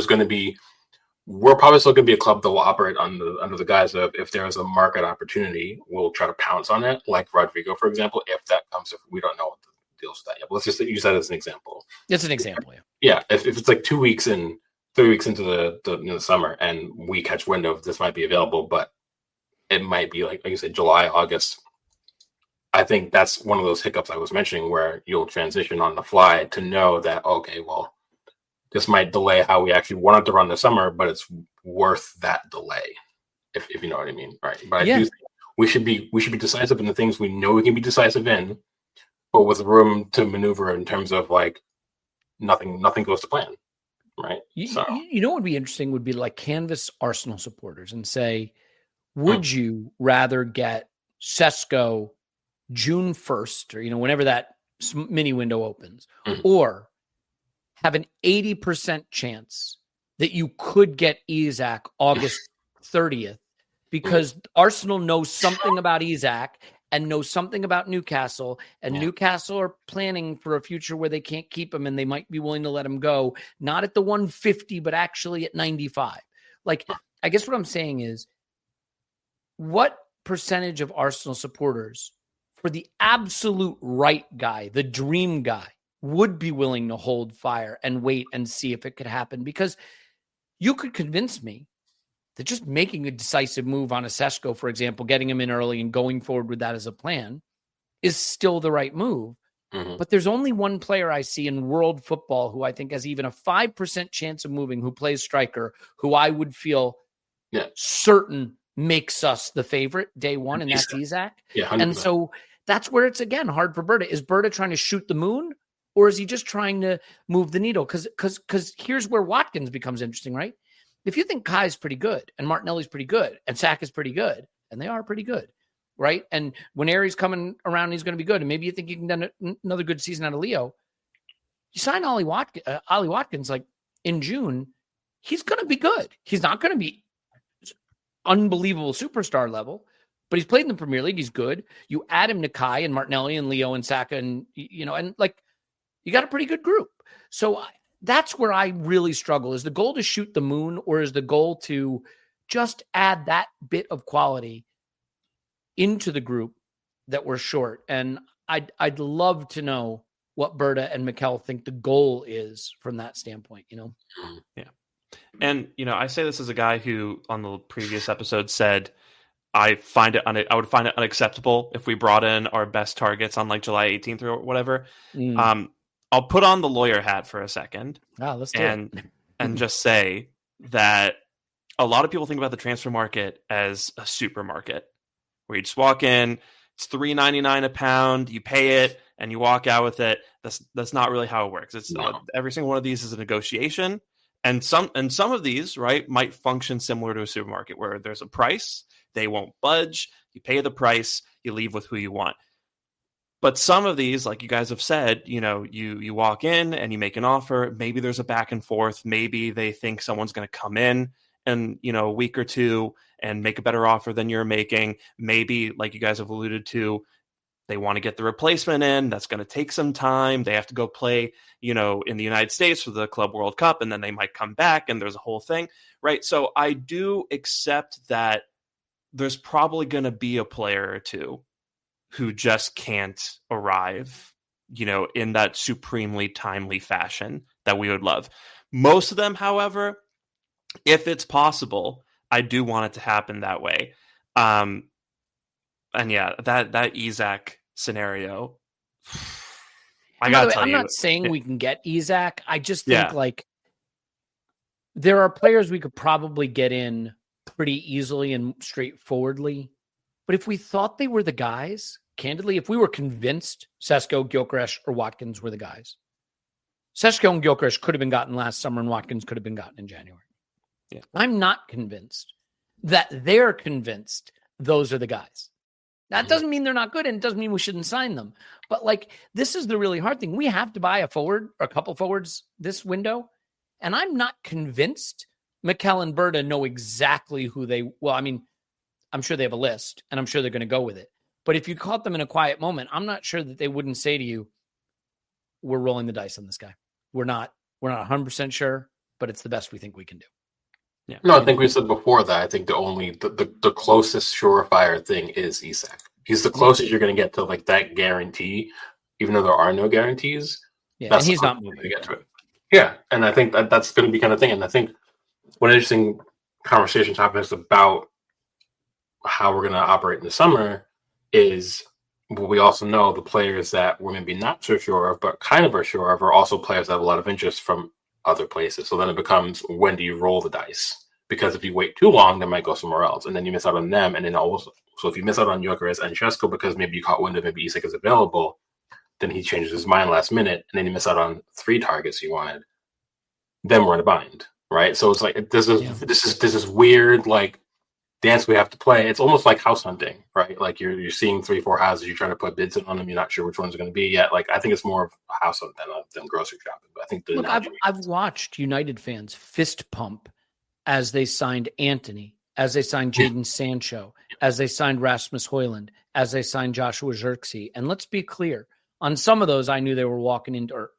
[SPEAKER 3] we're probably still going to be a club that will operate under the guise of if there is a market opportunity, we'll try to pounce on it, like Rodrigo, for example, if that comes, if we don't know what the deal's with that yet. But let's just use that as an example.
[SPEAKER 4] It's an example,
[SPEAKER 3] yeah. If it's like 2 weeks in, 3 weeks into the summer and we catch wind of this might be available, but it might be like you said, July, August. I think that's one of those hiccups I was mentioning where you'll transition on the fly to know that, okay, well, this might delay how we actually wanted to run the summer, but it's worth that delay, if you know what I mean, right? But I do think we should be decisive in the things we know we can be decisive in, but with room to maneuver in terms of like nothing goes to plan, right?
[SPEAKER 4] You know what would be interesting would be like canvass Arsenal supporters and say, would you rather get Sesko June 1st or whenever that mini window opens, or have an 80% chance that you could get Isak August 30th because Arsenal knows something about Isak and knows something about Newcastle, and Newcastle are planning for a future where they can't keep him and they might be willing to let him go, not at the 150, but actually at 95. Like, I guess what I'm saying is, what percentage of Arsenal supporters, for the absolute right guy, the dream guy, would be willing to hold fire and wait and see if it could happen? Because you could convince me that just making a decisive move on a Sesko, for example, getting him in early and going forward with that as a plan is still the right move. But there's only one player I see in world football who I think has even a 5% chance of moving, who plays striker, who I would feel certain makes us the favorite day one, and that's Isak.
[SPEAKER 3] Yeah, 100%.
[SPEAKER 4] And so that's where it's, again, hard for Berta. Is Berta trying to shoot the moon, or is he just trying to move the needle? Because here's where Watkins becomes interesting, right? If you think Kai's pretty good and Martinelli's pretty good and Saka's pretty good, and they are pretty good, right? And when Aries coming around, he's going to be good. And maybe you think you can get another good season out of Leo. You sign Ollie Watkins like in June, he's going to be good. He's not going to be unbelievable superstar level, but he's played in the Premier League. He's good. You add him to Kai and Martinelli and Leo and Saka, and and like, you got a pretty good group. So that's where I really struggle. Is the goal to shoot the moon, or is the goal to just add that bit of quality into the group that we're short? And I'd love to know what Berta and Mikel think the goal is from that standpoint,
[SPEAKER 2] Yeah. And, I say this as a guy who on the previous episode said, I would find it unacceptable if we brought in our best targets on like July 18th or whatever. I'll put on the lawyer hat for a second.
[SPEAKER 4] Let's do it.
[SPEAKER 2] And just say that a lot of people think about the transfer market as a supermarket where you just walk in, it's $3.99 a pound, you pay it, and you walk out with it. That's not really how it works. It's every single one of these is a negotiation, and some of these, right, might function similar to a supermarket where there's a price, they won't budge, you pay the price, you leave with who you want. But some of these, like you guys have said, you walk in and you make an offer. Maybe there's a back and forth. Maybe they think someone's going to come in and, a week or two and make a better offer than you're making. Maybe, like you guys have alluded to, they want to get the replacement in. That's going to take some time. They have to go play, in the United States for the Club World Cup, and then they might come back and there's a whole thing, right? So I do accept that there's probably going to be a player or two who just can't arrive, in that supremely timely fashion that we would love. Most of them, however, if it's possible, I do want it to happen that way. And yeah, that Isak scenario, I gotta tell you,
[SPEAKER 4] I'm not saying we can get Isak. I just think like there are players we could probably get in pretty easily and straightforwardly. But if we thought they were the guys, candidly, if we were convinced Sesko, Gyökeres, or Watkins were the guys, Sesko and Gyökeres could have been gotten last summer and Watkins could have been gotten in January.
[SPEAKER 2] Yeah.
[SPEAKER 4] I'm not convinced that they're convinced those are the guys. That doesn't mean they're not good, and it doesn't mean we shouldn't sign them. But like, this is the really hard thing. We have to buy a forward or a couple forwards this window, and I'm not convinced Mikel and Berta know exactly who I'm sure they have a list, and I'm sure they're going to go with it. But if you caught them in a quiet moment, I'm not sure that they wouldn't say to you, we're rolling the dice on this guy. We're not 100% sure, but it's the best we think we can do.
[SPEAKER 2] Yeah.
[SPEAKER 3] No, I think we said before that I think the closest surefire thing is Isak. He's the closest you're going to get to like that guarantee, even though there are no guarantees.
[SPEAKER 4] Yeah, and he's not moving
[SPEAKER 3] to get to it. Yeah, and I think that's going to be kind of thing. And I think one interesting conversation topic is about how we're going to operate in the summer is But we also know the players that we're maybe not so sure of, but kind of are sure of, are also players that have a lot of interest from other places. So then it becomes, when do you roll the dice? Because if you wait too long, they might go somewhere else, and then you miss out on them. And then also, so if you miss out on Gyökeres and Šeško because maybe you caught wind of maybe Isak is available, then he changes his mind last minute, and then you miss out on 3 targets you wanted. Then we're in a bind, right? So it's like this is weird, like, dance we have to play. It's almost like house hunting, right? Like you're seeing 3-4 houses, you're trying to put bids on them, you're not sure which ones are going to be yet. Like I think it's more of a house hunt than grocery shopping. But I think
[SPEAKER 4] I've watched United fans fist pump as they signed Antony, as they signed Jadon Sancho, as they signed Rasmus Højlund, as they signed Joshua Zirkzee. And let's be clear, on some of those, I knew they were walking into, or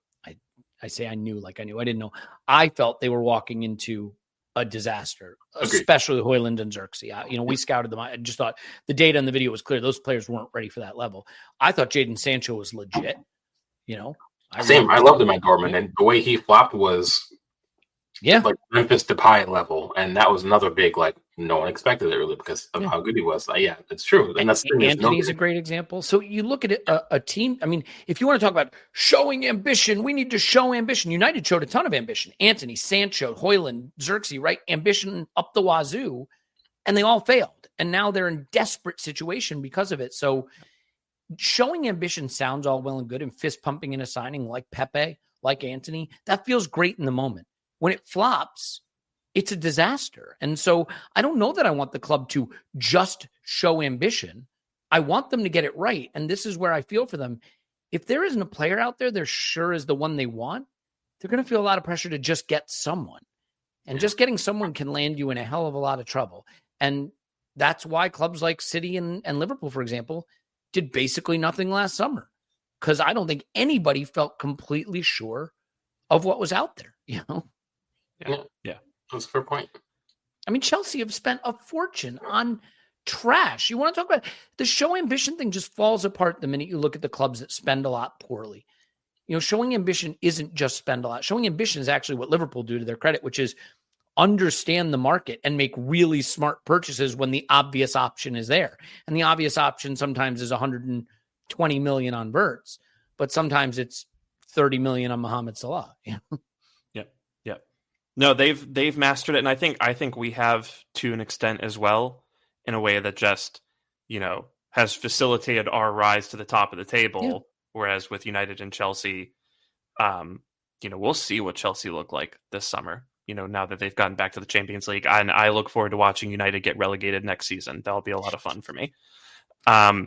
[SPEAKER 4] I say I knew, like I knew, I didn't know. I felt they were walking into a disaster, especially Højlund and Zirkzee. We scouted them. I just thought the data in the video was clear. Those players weren't ready for that level. I thought Jadon Sancho was legit.
[SPEAKER 3] I loved him at Dortmund, and the way he flopped was like Memphis Depay level, and that was another big, like, no one expected it really because of how good he was. It's true. And that's
[SPEAKER 4] Anthony's a great example. So you look at it, a team. I mean, if you want to talk about showing ambition, we need to show ambition. United showed a ton of ambition. Antony, Sancho, Højlund, Zirkzee, right? Ambition up the wazoo, and they all failed. And now they're in desperate situation because of it. So showing ambition sounds all well and good, and fist pumping in a signing like Pepe, like Antony, that feels great in the moment. When it flops, it's a disaster. And so I don't know that I want the club to just show ambition. I want them to get it right. And this is where I feel for them. If there isn't a player out there they're sure is the one they want, they're going to feel a lot of pressure to just get someone. And just getting someone can land you in a hell of a lot of trouble. And that's why clubs like City and Liverpool, for example, did basically nothing last summer. Because I don't think anybody felt completely sure of what was out there,
[SPEAKER 3] Yeah. That's a fair point.
[SPEAKER 4] I mean, Chelsea have spent a fortune on trash. You want to talk about the show ambition thing just falls apart the minute you look at the clubs that spend a lot poorly. Showing ambition isn't just spend a lot. Showing ambition is actually what Liverpool do, to their credit, which is understand the market and make really smart purchases when the obvious option is there. And the obvious option sometimes is 120 million on Verts, but sometimes it's 30 million on Mohamed Salah.
[SPEAKER 2] No, they've mastered it, and I think we have to an extent as well, in a way that just has facilitated our rise to the top of the table. Yeah. Whereas with United and Chelsea, we'll see what Chelsea look like this summer. Now that they've gotten back to the Champions League, and I look forward to watching United get relegated next season. That'll be a lot of fun for me. I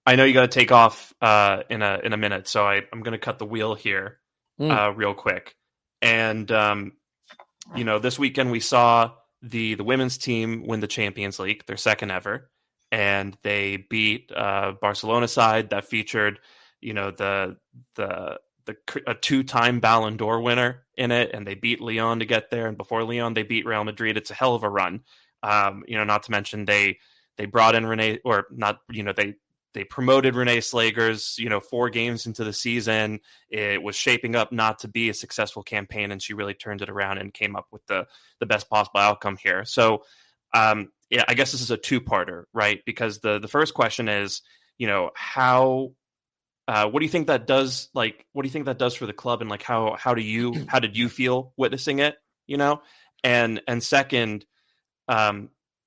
[SPEAKER 2] know you got to take off in a minute, so I'm going to cut the wheel here real quick. And, this weekend we saw the women's team win the Champions League, their second ever, and they beat Barcelona side that featured, a 2-time Ballon d'Or winner in it, and they beat Lyon to get there. And before Lyon, they beat Real Madrid. It's a hell of a run. Not to mention they brought in they promoted Renee Slager's, 4 games into the season. It was shaping up not to be a successful campaign, and she really turned it around and came up with the best possible outcome here. So, I guess this is a 2-parter, right? Because the first question is, how, what do you think that does? Like, what do you think that does for the club? And like, how did you feel witnessing it? And second,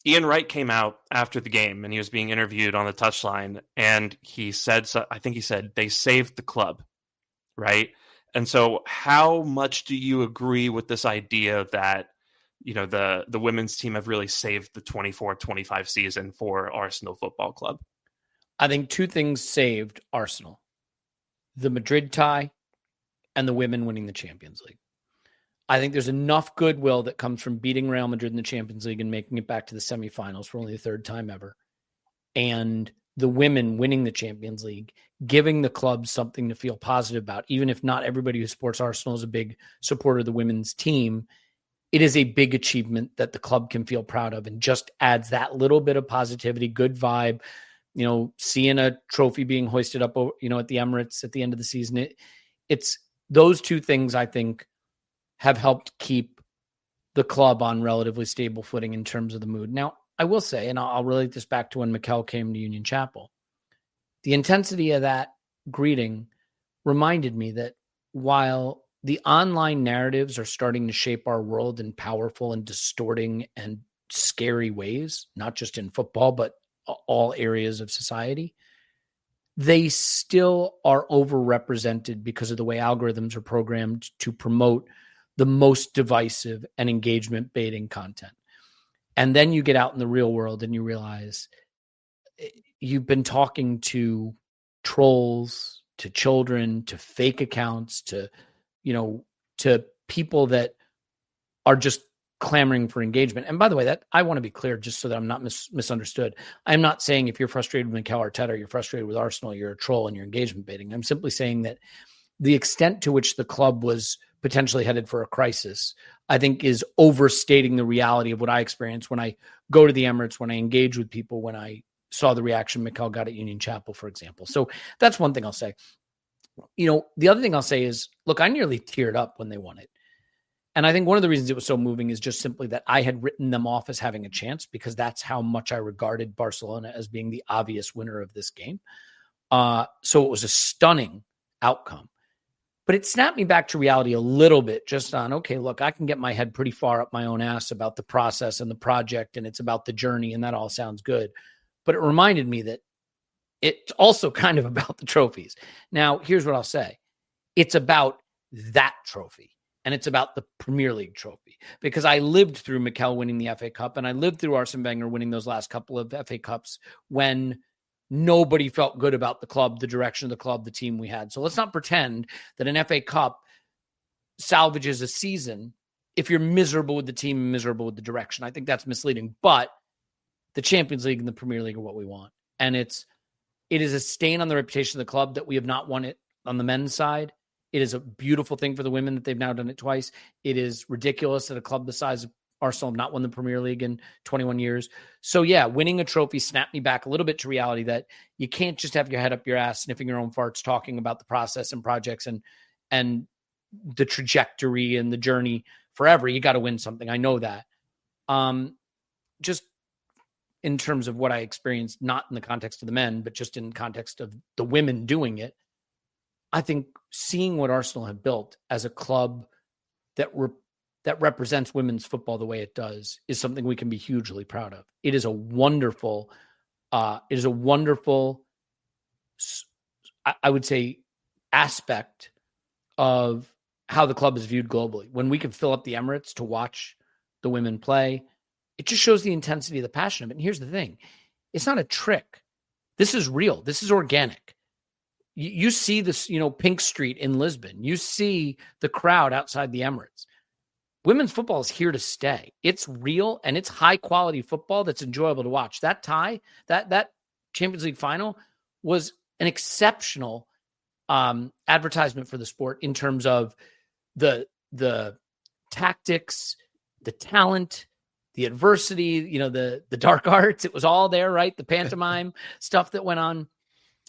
[SPEAKER 2] Ian Wright came out after the game and he was being interviewed on the touchline, and he said, they saved the club, right? And so how much do you agree with this idea that, the women's team have really saved the 24-25 season for Arsenal Football Club?
[SPEAKER 4] I think 2 things saved Arsenal: the Madrid tie and the women winning the Champions League. I think there's enough goodwill that comes from beating Real Madrid in the Champions League and making it back to the semifinals for only the 3rd time ever. And the women winning the Champions League, giving the club something to feel positive about. Even if not everybody who supports Arsenal is a big supporter of the women's team, it is a big achievement that the club can feel proud of, and just adds that little bit of positivity, good vibe. Seeing a trophy being hoisted up, at the Emirates at the end of the season. It's those 2 things, I think, have helped keep the club on relatively stable footing in terms of the mood. Now, I will say, and I'll relate this back to when Mikel came to Union Chapel, the intensity of that greeting reminded me that while the online narratives are starting to shape our world in powerful and distorting and scary ways, not just in football, but all areas of society, they still are overrepresented because of the way algorithms are programmed to promote the most divisive and engagement baiting content. And then you get out in the real world and you realize you've been talking to trolls, to children, to fake accounts, to people that are just clamoring for engagement. And by the way, that I want to be clear, just so that I'm not misunderstood. I'm not saying if you're frustrated with Mikel Arteta, you're frustrated with Arsenal, you're a troll and you're engagement baiting. I'm simply saying that the extent to which the club was potentially headed for a crisis, I think, is overstating the reality of what I experienced when I go to the Emirates, when I engage with people, when I saw the reaction Mikel got at Union Chapel, for example. So that's one thing I'll say. The other thing I'll say is, look, I nearly teared up when they won it. And I think one of the reasons it was so moving is just simply that I had written them off as having a chance, because that's how much I regarded Barcelona as being the obvious winner of this game. So it was a stunning outcome. But it snapped me back to reality a little bit, just on, okay, look, I can get my head pretty far up my own ass about the process and the project, and it's about the journey, and that all sounds good. But it reminded me that it's also kind of about the trophies. Now, here's what I'll say. It's about that trophy. And it's about the Premier League trophy, because I lived through Mikel winning the FA Cup, and I lived through Arsene Wenger winning those last couple of FA Cups when nobody felt good about the club, the direction of the club, the team we had. So let's not pretend that an FA Cup salvages a season if you're miserable with the team and miserable with the direction. I think that's misleading. But the Champions League and the Premier League are what we want. And it is a stain on the reputation of the club that we have not won it on the men's side. It is a beautiful thing for the women that they've now done it twice. It is ridiculous that a club the size of Arsenal have not won the Premier League in 21 years. So yeah, winning a trophy snapped me back a little bit to reality that you can't just have your head up your ass, sniffing your own farts, talking about the process and projects and the trajectory and the journey forever. You got to win something. I know that. Just in terms of what I experienced, not in the context of the men, but just in context of the women doing it, I think seeing what Arsenal have built as a club that represents women's football the way it does is something we can be hugely proud of. It is a wonderful, I would say, aspect of how the club is viewed globally. When we can fill up the Emirates to watch the women play, it just shows the intensity of the passion of it. And here's the thing. It's not a trick. This is real. This is organic. You see this, Pink Street in Lisbon. You see the crowd outside the Emirates. Women's football is here to stay. It's real, and it's high-quality football that's enjoyable to watch. That tie, that Champions League final was an exceptional advertisement for the sport in terms of the tactics, the talent, the adversity, the dark arts. It was all there, right? The pantomime stuff that went on.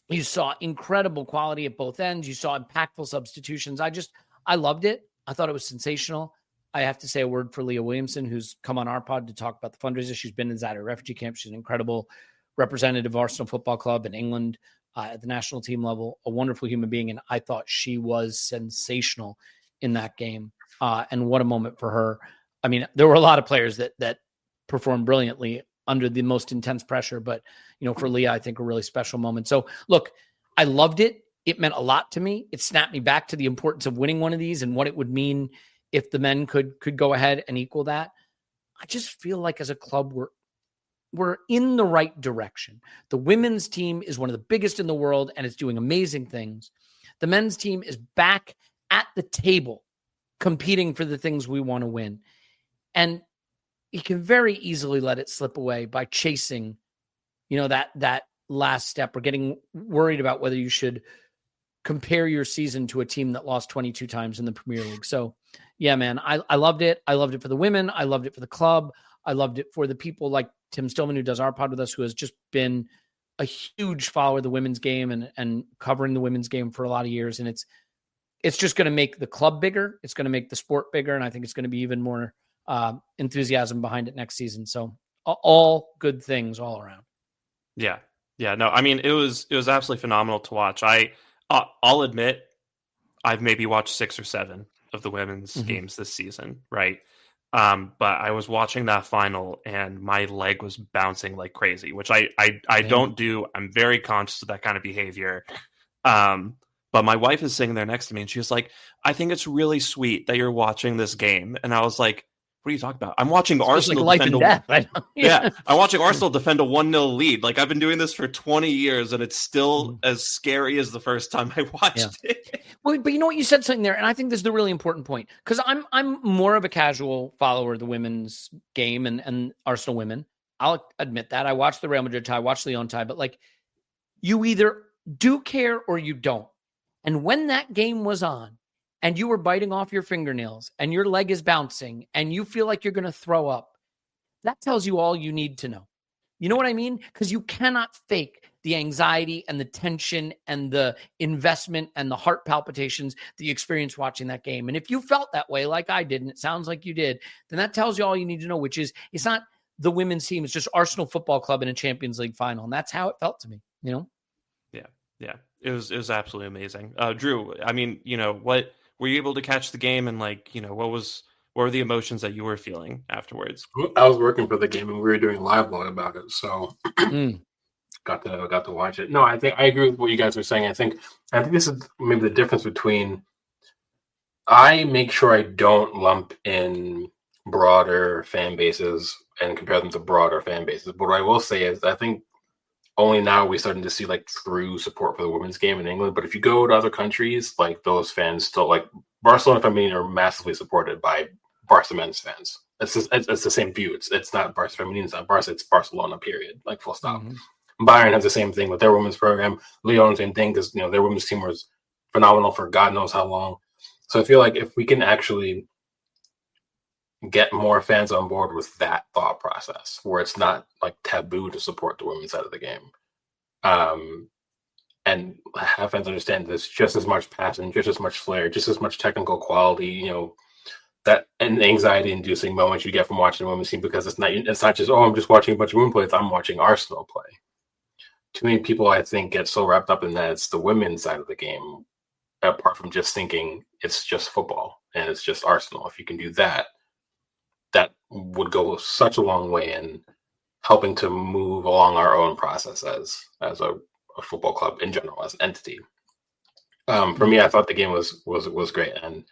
[SPEAKER 4] You saw incredible quality at both ends. You saw impactful substitutions. I loved it. I thought it was sensational. I have to say a word for Leah Williamson, who's come on our pod to talk about the fundraiser. She's been in Zaire refugee camp. She's an incredible representative of Arsenal Football Club in England at the national team level, a wonderful human being. And I thought she was sensational in that game. And what a moment for her. I mean, there were a lot of players that performed brilliantly under the most intense pressure. But, for Leah, I think a really special moment. So, look, I loved it. It meant a lot to me. It snapped me back to the importance of winning one of these and what it would mean if the men could go ahead and equal that. I just feel like as a club, we're in the right direction. The women's team is one of the biggest in the world, and it's doing amazing things. The men's team is back at the table competing for the things we want to win. And you can very easily let it slip away by chasing, that last step, or getting worried about whether you should compare your season to a team that lost 22 times in the Premier League. So, yeah, man, I loved it. I loved it for the women. I loved it for the club. I loved it for the people like Tim Stillman, who does our pod with us, who has just been a huge follower of the women's game and covering the women's game for a lot of years. And it's just going to make the club bigger. It's going to make the sport bigger. And I think it's going to be even more enthusiasm behind it next season. So all good things all around.
[SPEAKER 2] Yeah. Yeah, no, I mean, it was absolutely phenomenal to watch. I'll admit, I've maybe watched 6 or 7 of the women's games this season, right? But I was watching that final and my leg was bouncing like crazy, which I don't do. I'm very conscious of that kind of behavior. But my wife is sitting there next to me and she was like, I think it's really sweet that you're watching this game. And I was like, what are you talking about? I'm watching Arsenal
[SPEAKER 4] like life and death.
[SPEAKER 2] I'm watching Arsenal defend a 1-0 lead. Like, I've been doing this for 20 years and it's still as scary as the first time I watched it.
[SPEAKER 4] Well, but you know what? You said something there, and I think this is the really important point, because I'm more of a casual follower of the women's game and Arsenal women. I'll admit that. I watched the Real Madrid tie, I watched the Lyon tie, but like, you either do care or you don't. And when that game was on and you were biting off your fingernails and your leg is bouncing and you feel like you're going to throw up, that tells you all you need to know. You know what I mean? Because you cannot fake the anxiety and the tension and the investment and the heart palpitations that you experience watching that game. And if you felt that way, like I did, and it sounds like you did, then that tells you all you need to know, which is it's not the women's team. It's just Arsenal Football Club in a Champions League final. And that's how it felt to me, you know?
[SPEAKER 2] Yeah. It was absolutely amazing. Drew, I mean, what were you able to catch the game, and like, what were the emotions that you were feeling afterwards?
[SPEAKER 3] I was working for the game and we were doing live blog about it, so got to watch it. No, I think I agree with what you guys are saying. I think this is maybe the difference between, I make sure I don't lump in broader fan bases and compare them to broader fan bases. But what I will say is, I think only now we're starting to see like true support for the women's game in England. But if you go to other countries, like, those fans still, like, Barcelona Femenino are massively supported by Barca men's fans. It's the same view. It's not Barca Femenino, it's not Barca, it's Barcelona, period. Like, full stop. Bayern has the same thing with their women's program. Lyon, same thing, because their women's team was phenomenal for God knows how long. So I feel like if we can actually get more fans on board with that thought process, where it's not like taboo to support the women's side of the game, and have fans understand there's just as much passion, just as much flair, just as much technical quality, that and anxiety-inducing moments you get from watching the women's team, because it's not just, I'm just watching a bunch of women play. I'm watching Arsenal play. Too many people, I think, get so wrapped up in that it's the women's side of the game, apart from just thinking it's just football and it's just Arsenal. If you can do that, that would go such a long way in helping to move along our own process as a football club in general, as an entity. For me, I thought the game was great, and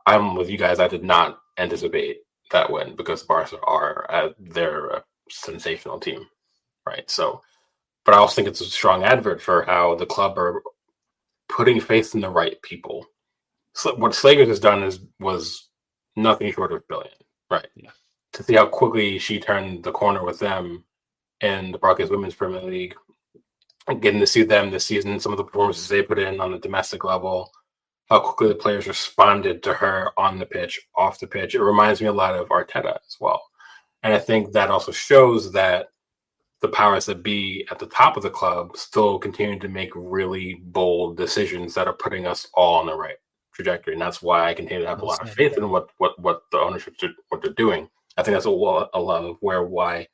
[SPEAKER 3] I'm with you guys. I did not anticipate that win, because Barca they're a sensational team, right? So, but I also think it's a strong advert for how the club are putting faith in the right people. So what Slagers has done was nothing short of brilliant. Right. Yeah. To see how quickly she turned the corner with them in the Barclays Women's Premier League, and getting to see them this season, some of the performances they put in on the domestic level, how quickly the players responded to her on the pitch, off the pitch. It reminds me a lot of Arteta as well. And I think that also shows that the powers that be at the top of the club still continue to make really bold decisions that are putting us all on the right trajectory, and that's why I continue to have a lot of faith in what the ownership what they're doing. I think that's a lot of why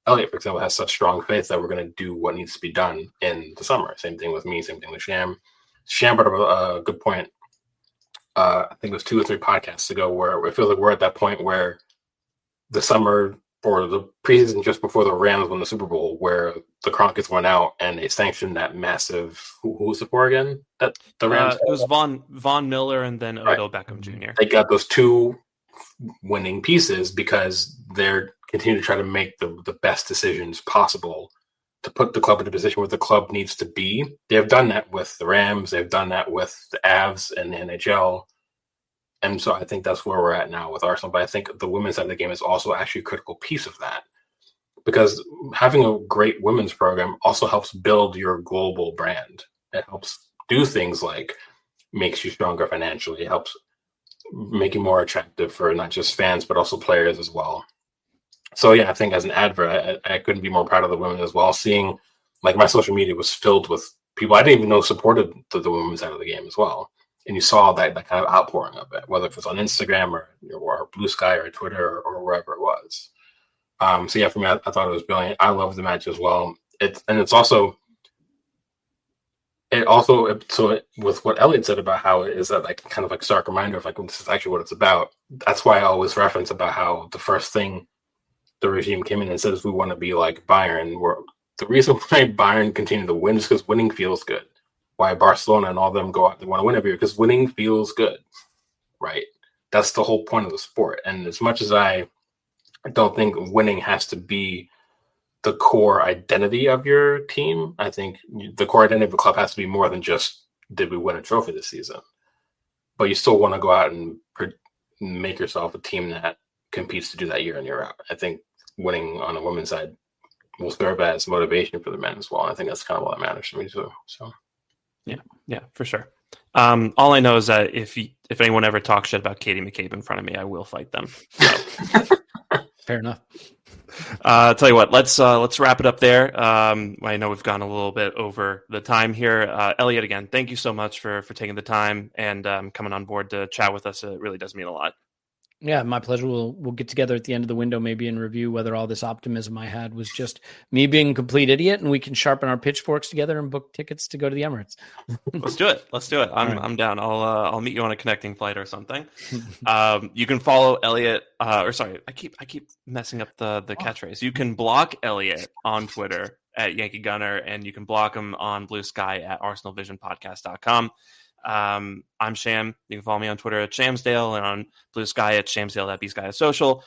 [SPEAKER 3] Elliot, for example, has such strong faith that we're going to do what needs to be done in the summer. Same thing with me. Same thing with Sham. Sham brought up a good point. I think it was 2 or 3 podcasts ago, where it feels like we're at that point where the summer or the preseason just before the Rams won the Super Bowl, where the Kroenkes went out and they sanctioned that massive, who was it for again? That the Rams.
[SPEAKER 2] It was Von Miller and then Odell Beckham Jr.
[SPEAKER 3] They got those 2 winning pieces because they're continuing to try to make the best decisions possible to put the club in a position where the club needs to be. They have done that with the Rams. They've done that with the Avs and the NHL. And so I think that's where we're at now with Arsenal. But I think the women's side of the game is also actually a critical piece of that, because having a great women's program also helps build your global brand. It helps do things like makes you stronger financially. It helps make you more attractive for not just fans, but also players as well. So yeah, I think as an advert, I couldn't be more proud of the women as well. Seeing, like, my social media was filled with people I didn't even know supported the women's side of the game as well. And you saw that kind of outpouring of it, whether it was on Instagram or Blue Sky or Twitter or wherever it was. So yeah, for me, I thought it was brilliant. I loved the match as well. It's also it also, with what Elliot said about how it is that like kind of like stark reminder of like, well, this is actually what it's about. That's why I always reference about how the first thing the regime came in and says we want to be like Bayern. The reason why Bayern continue to win is because winning feels good. Why Barcelona and all of them go out, they want to win every year because winning feels good, right? That's the whole point of the sport. And as much as I don't think winning has to be the core identity of your team, I think the core identity of the club has to be more than just, did we win a trophy this season? But you still want to go out and make yourself a team that competes to do that year in, year out. I think winning on the women's side will serve as motivation for the men as well. I think that's kind of what matters to me too. So,
[SPEAKER 2] yeah, for sure. All I know is that if anyone ever talks shit about Katie McCabe in front of me, I will fight them. So.
[SPEAKER 4] Fair enough.
[SPEAKER 2] I'll tell you what, let's wrap it up there. I know we've gone a little bit over the time here. Elliot, again, thank you so much for taking the time and coming on board to chat with us. It really does mean a lot.
[SPEAKER 4] Yeah, my pleasure. We'll get together at the end of the window, maybe, and review whether all this optimism I had was just me being a complete idiot, and we can sharpen our pitchforks together and book tickets to go to the Emirates.
[SPEAKER 2] Let's do it. I'm down. I'll meet you on a connecting flight or something. You can follow Elliot. I keep messing up the catchphrase. You can block Elliot on Twitter at Yankee Gunner, and you can block him on Blue Sky at ArsenalVisionPodcast.com. I'm Sham. You can follow me on Twitter at Shamsdale and on Blue Sky at Shamsdale.bsky@social.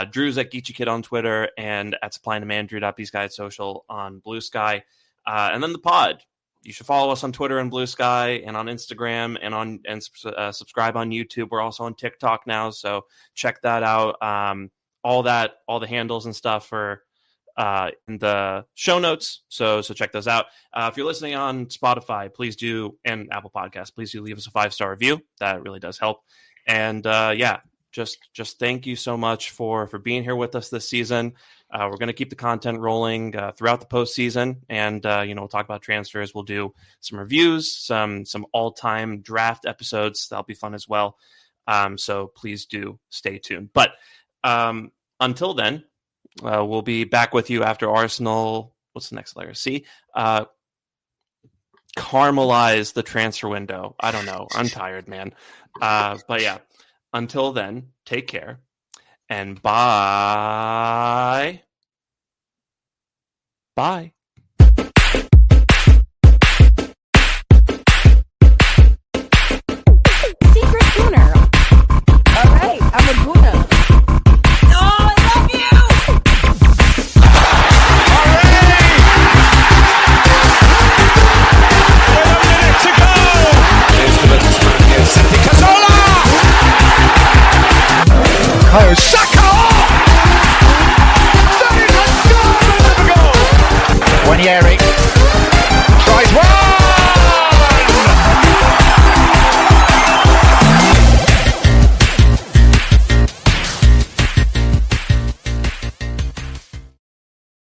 [SPEAKER 2] Drew's at Geechee Kid on Twitter and at Supply and Demand Drew.bsky@social on Blue Sky. And then the pod. You should follow us on Twitter and Blue Sky and on Instagram and subscribe on YouTube. We're also on TikTok now, so check that out. All the handles and stuff are in the show notes, so check those out. If you're listening on Spotify, please do, and Apple Podcasts, please do leave us a 5-star review. That really does help. And just thank you so much for being here with us this season. We're going to keep the content rolling throughout the postseason, and we'll talk about transfers. We'll do some reviews, some all-time draft episodes. That'll be fun as well. So please do stay tuned. But until then, we'll be back with you after Arsenal. What's the next letter? C. Caramelize the transfer window. I don't know. I'm tired, man. But yeah, until then, take care and bye. Bye.
[SPEAKER 5] Secret Gooner. All right, I'm a Gooner.
[SPEAKER 1] Saka! That is a goal! Ranieri